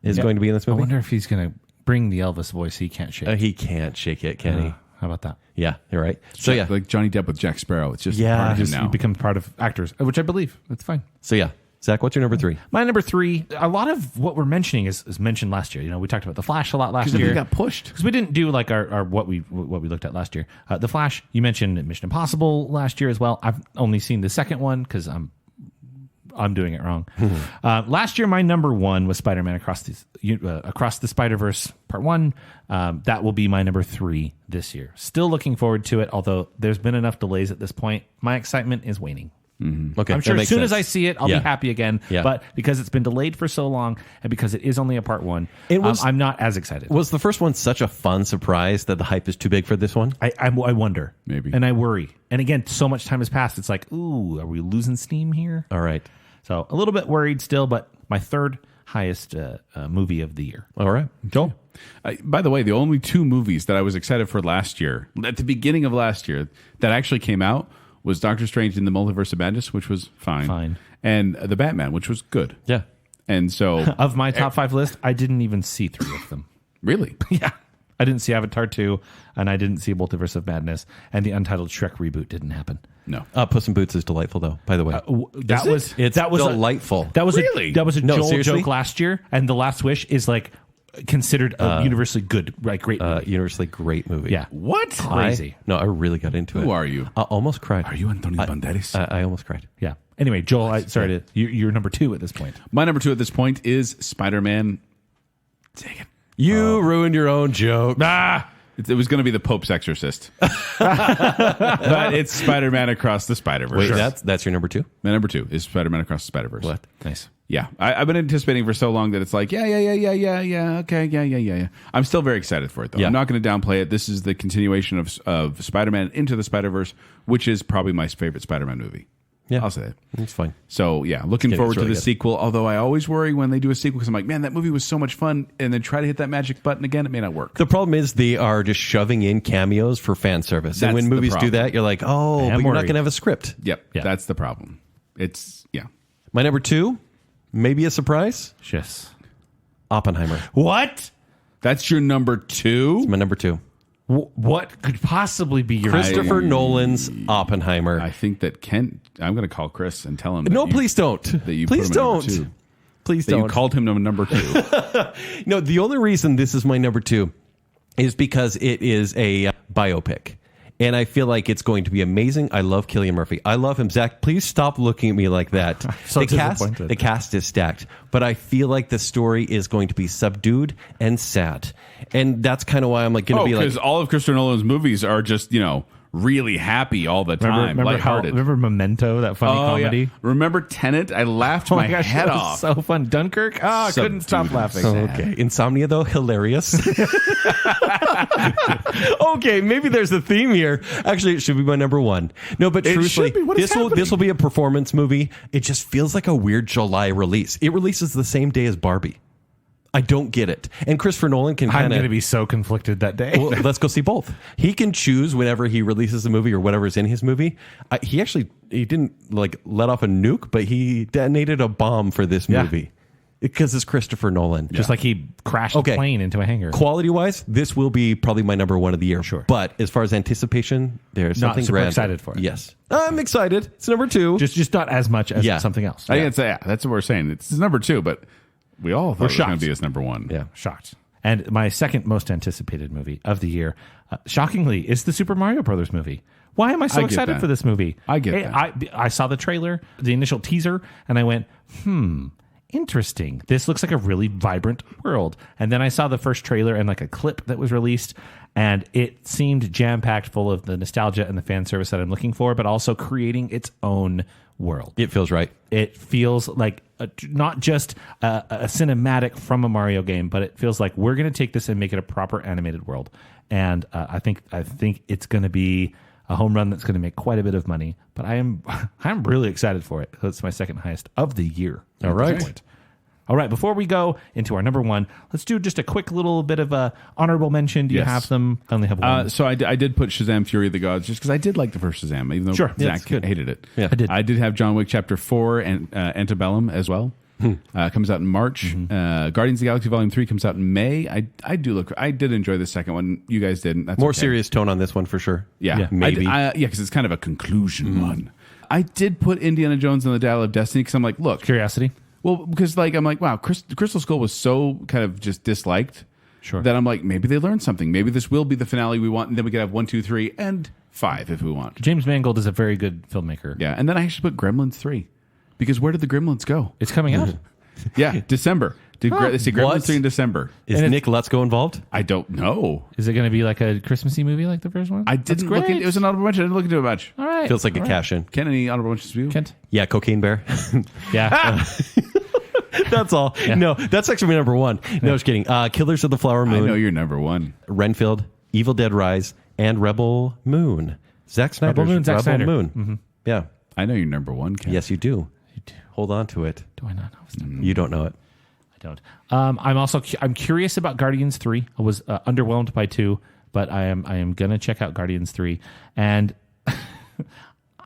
is going to be in this movie. I wonder if he's going to bring the Elvis voice he can't shake. He can't shake it, can he? How about that? Yeah, you're right. So yeah, like Johnny Depp with Jack Sparrow. It's just Yeah. part of him Just now. you become part of actors, which I believe. That's fine. so yeah. Zach, what's your number 3? My number 3, a lot of what we're mentioning is mentioned last year. We talked about The Flash a lot last Because year. we got pushed. Because we didn't do like our what we looked at last year. The Flash, you mentioned Mission Impossible last year as well. I've only seen the second one because I'm doing it wrong. Last year, my number 1 was Spider-Man Across the Spider-Verse Part 1. That will be my number 3 this year. Still looking forward to it, although there's been enough delays at this point. My excitement is waning. Okay, I'm sure that as soon makes as I sense. see it, I'll Yeah. be happy again. Yeah. But because it's been delayed for so long and because it is only a part 1, I'm not as excited. Was the first one such a fun surprise that the hype is too big for this one? I wonder. Maybe. And I worry. And again, so much time has passed. It's like, ooh, are we losing steam here? All right. So a little bit worried still, but my third highest movie of the year. All right. Joel? By the way, the only 2 movies that I was excited for last year, at the beginning of last year, that actually came out was Doctor Strange in the Multiverse of Madness, which was fine. And The Batman, which was good. Yeah. And so... Of my top 5 list, I didn't even see 3 of them. Really? Yeah. I didn't see Avatar 2, and I didn't see Multiverse of Madness, and the Untitled Shrek reboot didn't happen. No. Puss in Boots is delightful, though, by the way. That was It's delightful. That was Really? that was a No, Joel seriously? joke last year, and The Last Wish is like considered a universally good, right? Great movie. Universally great movie. Yeah. What? Crazy. I really got into it. Who are you? I almost cried. Are you Antonio Banderas? I almost cried. Yeah. Anyway, Joel, you're number 2 at this point. My number 2 at this point is Spider-Man. Dang it. You ruined your own joke. It was going to be the Pope's Exorcist. But it's Spider-Man Across the Spider-Verse. Wait, that's your number 2? My number 2 is Spider-Man Across the Spider-Verse. What? Nice. Yeah. I've been anticipating for so long that it's like, yeah. Okay, yeah. I'm still very excited for it, though. Yeah. I'm not going to downplay it. This is the continuation of Spider-Man Into the Spider-Verse, which is probably my favorite Spider-Man movie. Yeah. I'll say that. It's fine. So, yeah, looking forward to really the good. sequel, although I always worry when they do a sequel because I'm like, man, that movie was so much fun, and then try to hit that magic button again, it may not work. The problem is they are just shoving in cameos for fan service. That's and when the movies do problem. that, you're like, oh, I'm but you're not worried. going to have a script. Yep, Yeah. that's the problem. Yeah. My number 2, maybe a surprise, Yes. Oppenheimer. What? That's your number 2? My number 2. What could possibly be your Christopher Nolan's Oppenheimer. I think that I'm going to call Chris and tell him. No, please don't. That you Please put him at number don't. 2. Please That don't. you called him number 2. No, the only reason this is my number 2 is because it is a biopic. And I feel like it's going to be amazing. I love Cillian Murphy. I love him. Zach, please stop looking at me like that. So disappointed. The cast is stacked, but I feel like the story is going to be subdued and sad. And that's kind of why I'm like going to be like, because all of Christopher Nolan's movies are just, really happy all the time. Lighthearted. Remember Memento, that funny comedy? Yeah. Remember Tenet? I laughed Oh my gosh, head that was off. so fun. Dunkirk? I couldn't stop Subdued. laughing. okay. Insomnia, though, hilarious. Okay, maybe there's a theme here. Actually, it should be my number 1. No, but It truthfully, should be. What is this will be a performance movie. It just feels like a weird July release. It releases the same day as Barbie. I don't get it. And Christopher Nolan can I'm kind going to of... be so conflicted that day. Well, let's go see both. He can choose whenever he releases a movie or whatever's in his movie. He didn't let off a nuke, but he detonated a bomb for this Yeah. movie. Because it's Christopher Nolan. Just like he crashed Okay. a plane into a hangar. Quality-wise, this will be probably my number 1 of the year. Sure. But as far as anticipation, there's Not something super grand. excited for it. Yes. I'm excited. It's number 2. Just not as much as Yeah. something else. I think that's what we're saying. It's his number 2, but we all thought it was going shocked. to be his number 1. Yeah. Shocked. And my second most anticipated movie of the year, shockingly, is the Super Mario Brothers movie. Why am I so excited for this movie? I get that. I saw the trailer, the initial teaser, and I went, interesting. This looks like a really vibrant world. And then I saw the first trailer and like a clip that was released, and it seemed jam-packed full of the nostalgia and the fan service that I'm looking for, but also creating its own world. It feels right. It feels like not just a cinematic from a Mario game, but it feels like we're going to take this and make it a proper animated world. And I think it's going to be a home run that's going to make quite a bit of money. But I'm really excited for it. It's my second highest of the year. All right. All right, before we go into our number one, let's do just a quick little bit of a honorable mention. Do you have them? I only have one. So I did put Shazam! Fury of the Gods just because I did like the first Shazam, even though Zach hated it. Yeah. I did have John Wick Chapter 4 and Antebellum as well. Comes out in March. Guardians of the Galaxy Volume 3 comes out in May. I did enjoy the second one. You guys didn't. That's More okay. serious tone on this one for sure. Yeah. Maybe. Because it's kind of a conclusion one. I did put Indiana Jones and the Dial of Destiny because I'm like, look. Curiosity? Well, because I'm like, wow, Crystal Skull was so kind of just disliked that I'm like, maybe they learned something. Maybe this will be the finale we want, and then we could have 1, 2, 3, and 5 if we want. James Mangold is a very good filmmaker. Yeah, and then I actually put Gremlins 3 because where did the Gremlins go? It's coming out. Yeah, December. They say Gremlins 3 in December. Is Nick Lutzko involved? I don't know. Is it going to be like a Christmassy movie like the first one? I didn't look into it. It was an honorable mention. I didn't look into it much. All right. Feels like a cash in. Ken, any honorable mentions for you? Kent? Yeah, Cocaine Bear. Yeah. That's all. Yeah. No, that's actually my number one. No, just kidding. Killers of the Flower Moon. I know you're number one. Renfield, Evil Dead Rise, and Rebel Moon. Zack Snyder's Zack Snyder. Moon. Mm-hmm. Yeah. I know you're number one, Ken. Yes, you do. Hold on to it. Do I not know? You don't know it. I don't. I'm curious about Guardians 3. I was underwhelmed by 2, but I am going to check out Guardians 3. And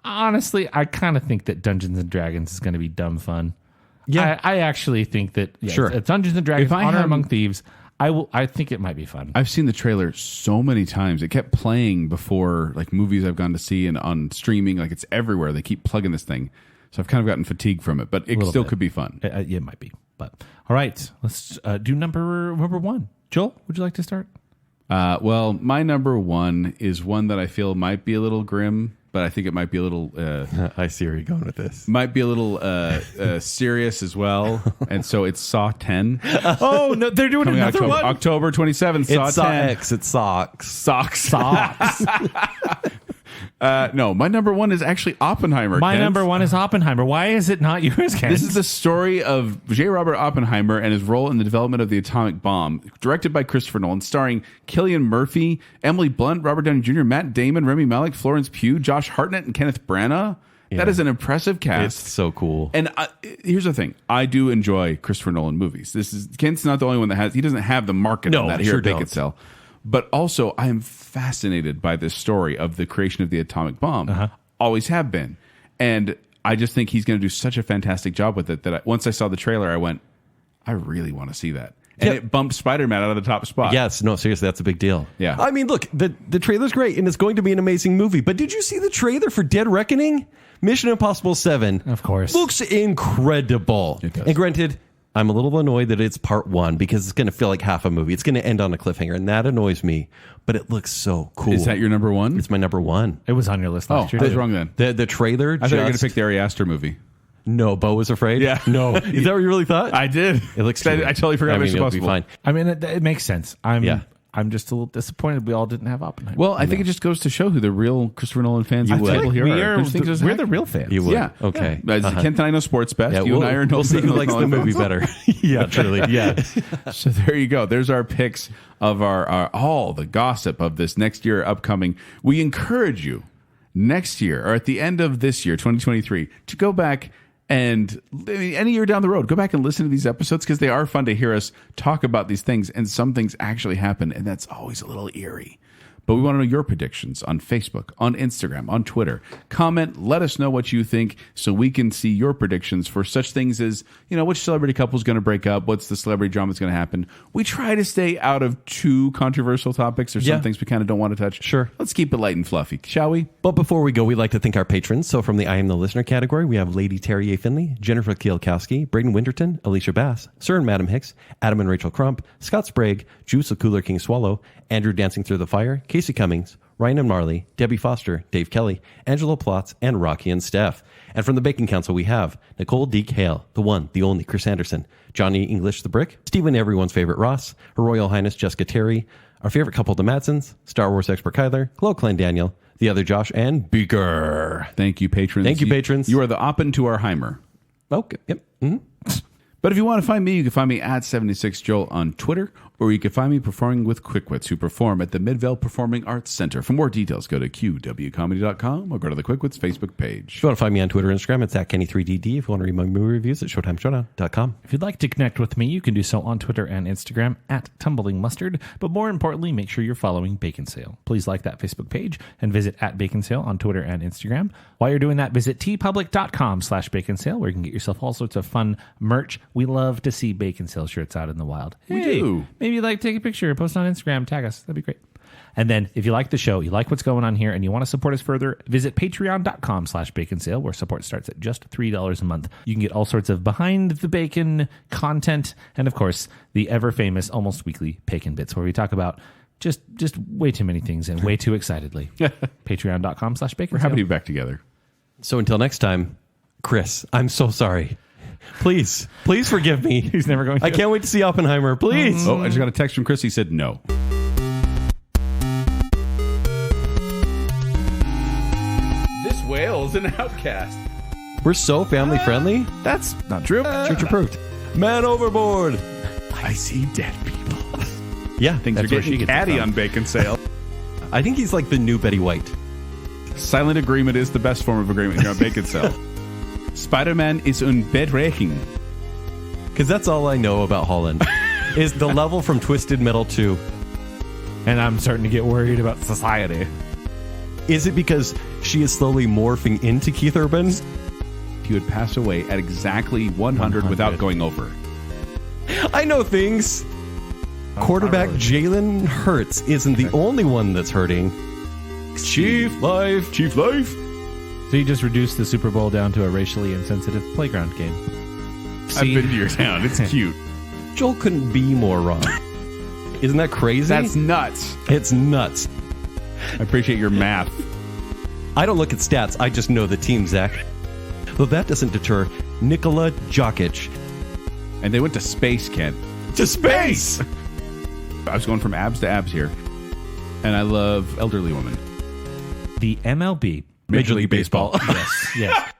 honestly, I kind of think that Dungeons and Dragons is going to be dumb fun. Yeah. I actually think that Sure. it's Dungeons and Dragons, If I Honor hadn't- Among Thieves. I think it might be fun. I've seen the trailer so many times. It kept playing before like movies I've gone to see and on streaming. Like it's everywhere. They keep plugging this thing. So I've kind of gotten fatigued from it, but it still could be fun. It might be. But all right, let's do number one. Joel, would you like to start? Well, my number one is one that I feel might be a little grim, but I think it might be a little I see where you're going with this. might be a little serious as well. And so it's Saw 10. Oh no, they're doing Coming out another one. October 27th, Saw It's 10. X. It's socks. Socks. Socks. No, my number one is actually Oppenheimer. My Kent. number one is Oppenheimer. Why is it not yours, Ken? This is the story of J. Robert Oppenheimer and his role in the development of the atomic bomb, directed by Christopher Nolan, starring Cillian Murphy, Emily Blunt, Robert Downey Jr., Matt Damon, Rami Malek, Florence Pugh, Josh Hartnett, and Kenneth Branagh. That is an impressive cast. It's so cool. And here's the thing: I do enjoy Christopher Nolan movies. Kent's not the only one that has. He doesn't have the market on that here at Baconsale. But also, I am fascinated by this story of the creation of the atomic bomb. Always have been, and I just think he's going to do such a fantastic job with it that once I saw the trailer, I went, I really want to see that. And it bumped Spider-Man out of the top spot. Yes, no, seriously, that's a big deal. Yeah. I mean, look, the trailer's great, and it's going to be an amazing movie. But did you see the trailer for Dead Reckoning? Mission Impossible 7. Of course. Looks incredible. It does. And granted, I'm a little annoyed that it's part 1 because it's going to feel like half a movie. It's going to end on a cliffhanger, and that annoys me. But it looks so cool. Is that your number one? It's my number 1. It was on your list last year. I was wrong then. The trailer I thought you were going to pick the Ari Aster movie. No, Bo was afraid? Yeah. No. Is that what you really thought? I did. It looks I totally forgot Mission it'll be Impossible. fine. I mean, it makes sense. I'm just a little disappointed we all didn't have Oppenheimer. Well, I think it just goes to show who the real Christopher Nolan fans You at the would. table here we are. are Don't you think there's a we're hack? the real fans. You would. Yeah. Okay. Yeah. Kent and I know sports best. Yeah, you and I are we'll see who likes the Nolan movie fans. better. Yeah, truly. Yeah. So there you go. There's our picks of our all the gossip of this next year upcoming. We encourage you next year or at the end of this year, 2023, to go back and any year down the road, go back and listen to these episodes because they are fun to hear us talk about these things. And some things actually happen, and that's always a little eerie. But we want to know your predictions on Facebook, on Instagram, on Twitter. Comment, let us know what you think so we can see your predictions for such things as, which celebrity couple is going to break up, what's the celebrity drama that's going to happen. We try to stay out of too controversial topics. There's some things we kind of don't want to touch. Sure. Let's keep it light and fluffy, shall we? But before we go, we'd like to thank our patrons. So from the I Am the Listener category, we have Lady Terrier Finley, Jennifer Kielkowski, Braden Winterton, Alicia Bass, Sir and Madam Hicks, Adam and Rachel Crump, Scott Sprague, Juice of Cooler King Swallow, Andrew Dancing Through the Fire, Casey Cummings, Ryan and Marley, Debbie Foster, Dave Kelly, Angela Plotz, and Rocky and Steph. And from the Bacon Council, we have Nicole Deke Hale, the one, the only Chris Anderson, Johnny English the Brick, Stephen Everyone's Favorite Ross, Her Royal Highness Jessica Terry, our favorite couple, the Madsons, Star Wars expert Kyler, Glow Klein Daniel, the other Josh, and Beaker. Thank you, patrons. Thank you, patrons. You are the Oppen to our Heimer. Okay, yep. Mm-hmm. But if you want to find me, you can find me at 76Joel on Twitter, or you can find me performing with Quickwits, who perform at the Midvale Performing Arts Center. For more details, go to qwcomedy.com or go to the Quickwits Facebook page. If you want to find me on Twitter and Instagram, it's at Kenny3DD. If you want to read my movie reviews, it's ShowtimeShowdown.com. If you'd like to connect with me, you can do so on Twitter and Instagram at Tumbling Mustard. But more importantly, make sure you're following Baconsale. Please like that Facebook page and visit at Baconsale on Twitter and Instagram. While you're doing that, visit tpublic.com/Baconsale, where you can get yourself all sorts of fun merch. We love to see Baconsale shirts out in the wild. We do. Maybe take a picture, post on Instagram, tag us. That'd be great. And then if you like the show, you like what's going on here, and you want to support us further, visit patreon.com/Baconsale, where support starts at just $3 a month. You can get all sorts of behind the bacon content, and of course, the ever famous almost weekly Bacon Bits, where we talk about just way too many things and way too excitedly. Patreon.com/Baconsale. We're happy to be back together. So until next time, Chris, I'm so sorry. Please forgive me. He's never going to. I can't wait to see Oppenheimer. Please. Oh, I just got a text from Chris. He said no. This whale is an outcast. We're so family friendly. That's not true. Church approved. Man overboard. I see dead people. Yeah, Things that's are where she getting gets it catty from. on Baconsale. I think he's like the new Betty White. Silent agreement is the best form of agreement here on Baconsale. Spider-Man is unbedrechen. Because that's all I know about Holland. Is the level from Twisted Metal 2. And I'm starting to get worried about society. Is it because she is slowly morphing into Keith Urban? He would pass away at exactly 100 without going over. I know things. Quarterback Jalen Hurts isn't the only one that's hurting. Chief Life. So you just reduced the Super Bowl down to a racially insensitive playground game. I've been to your town. It's cute. Joel couldn't be more wrong. Isn't that crazy? That's nuts. It's nuts. I appreciate your math. I don't look at stats. I just know the team, Zach. Though that doesn't deter Nikola Jokic. And they went to space, Ken. To space! I was going from abs to abs here. And I love elderly women. The MLB. Major League Baseball. Yes.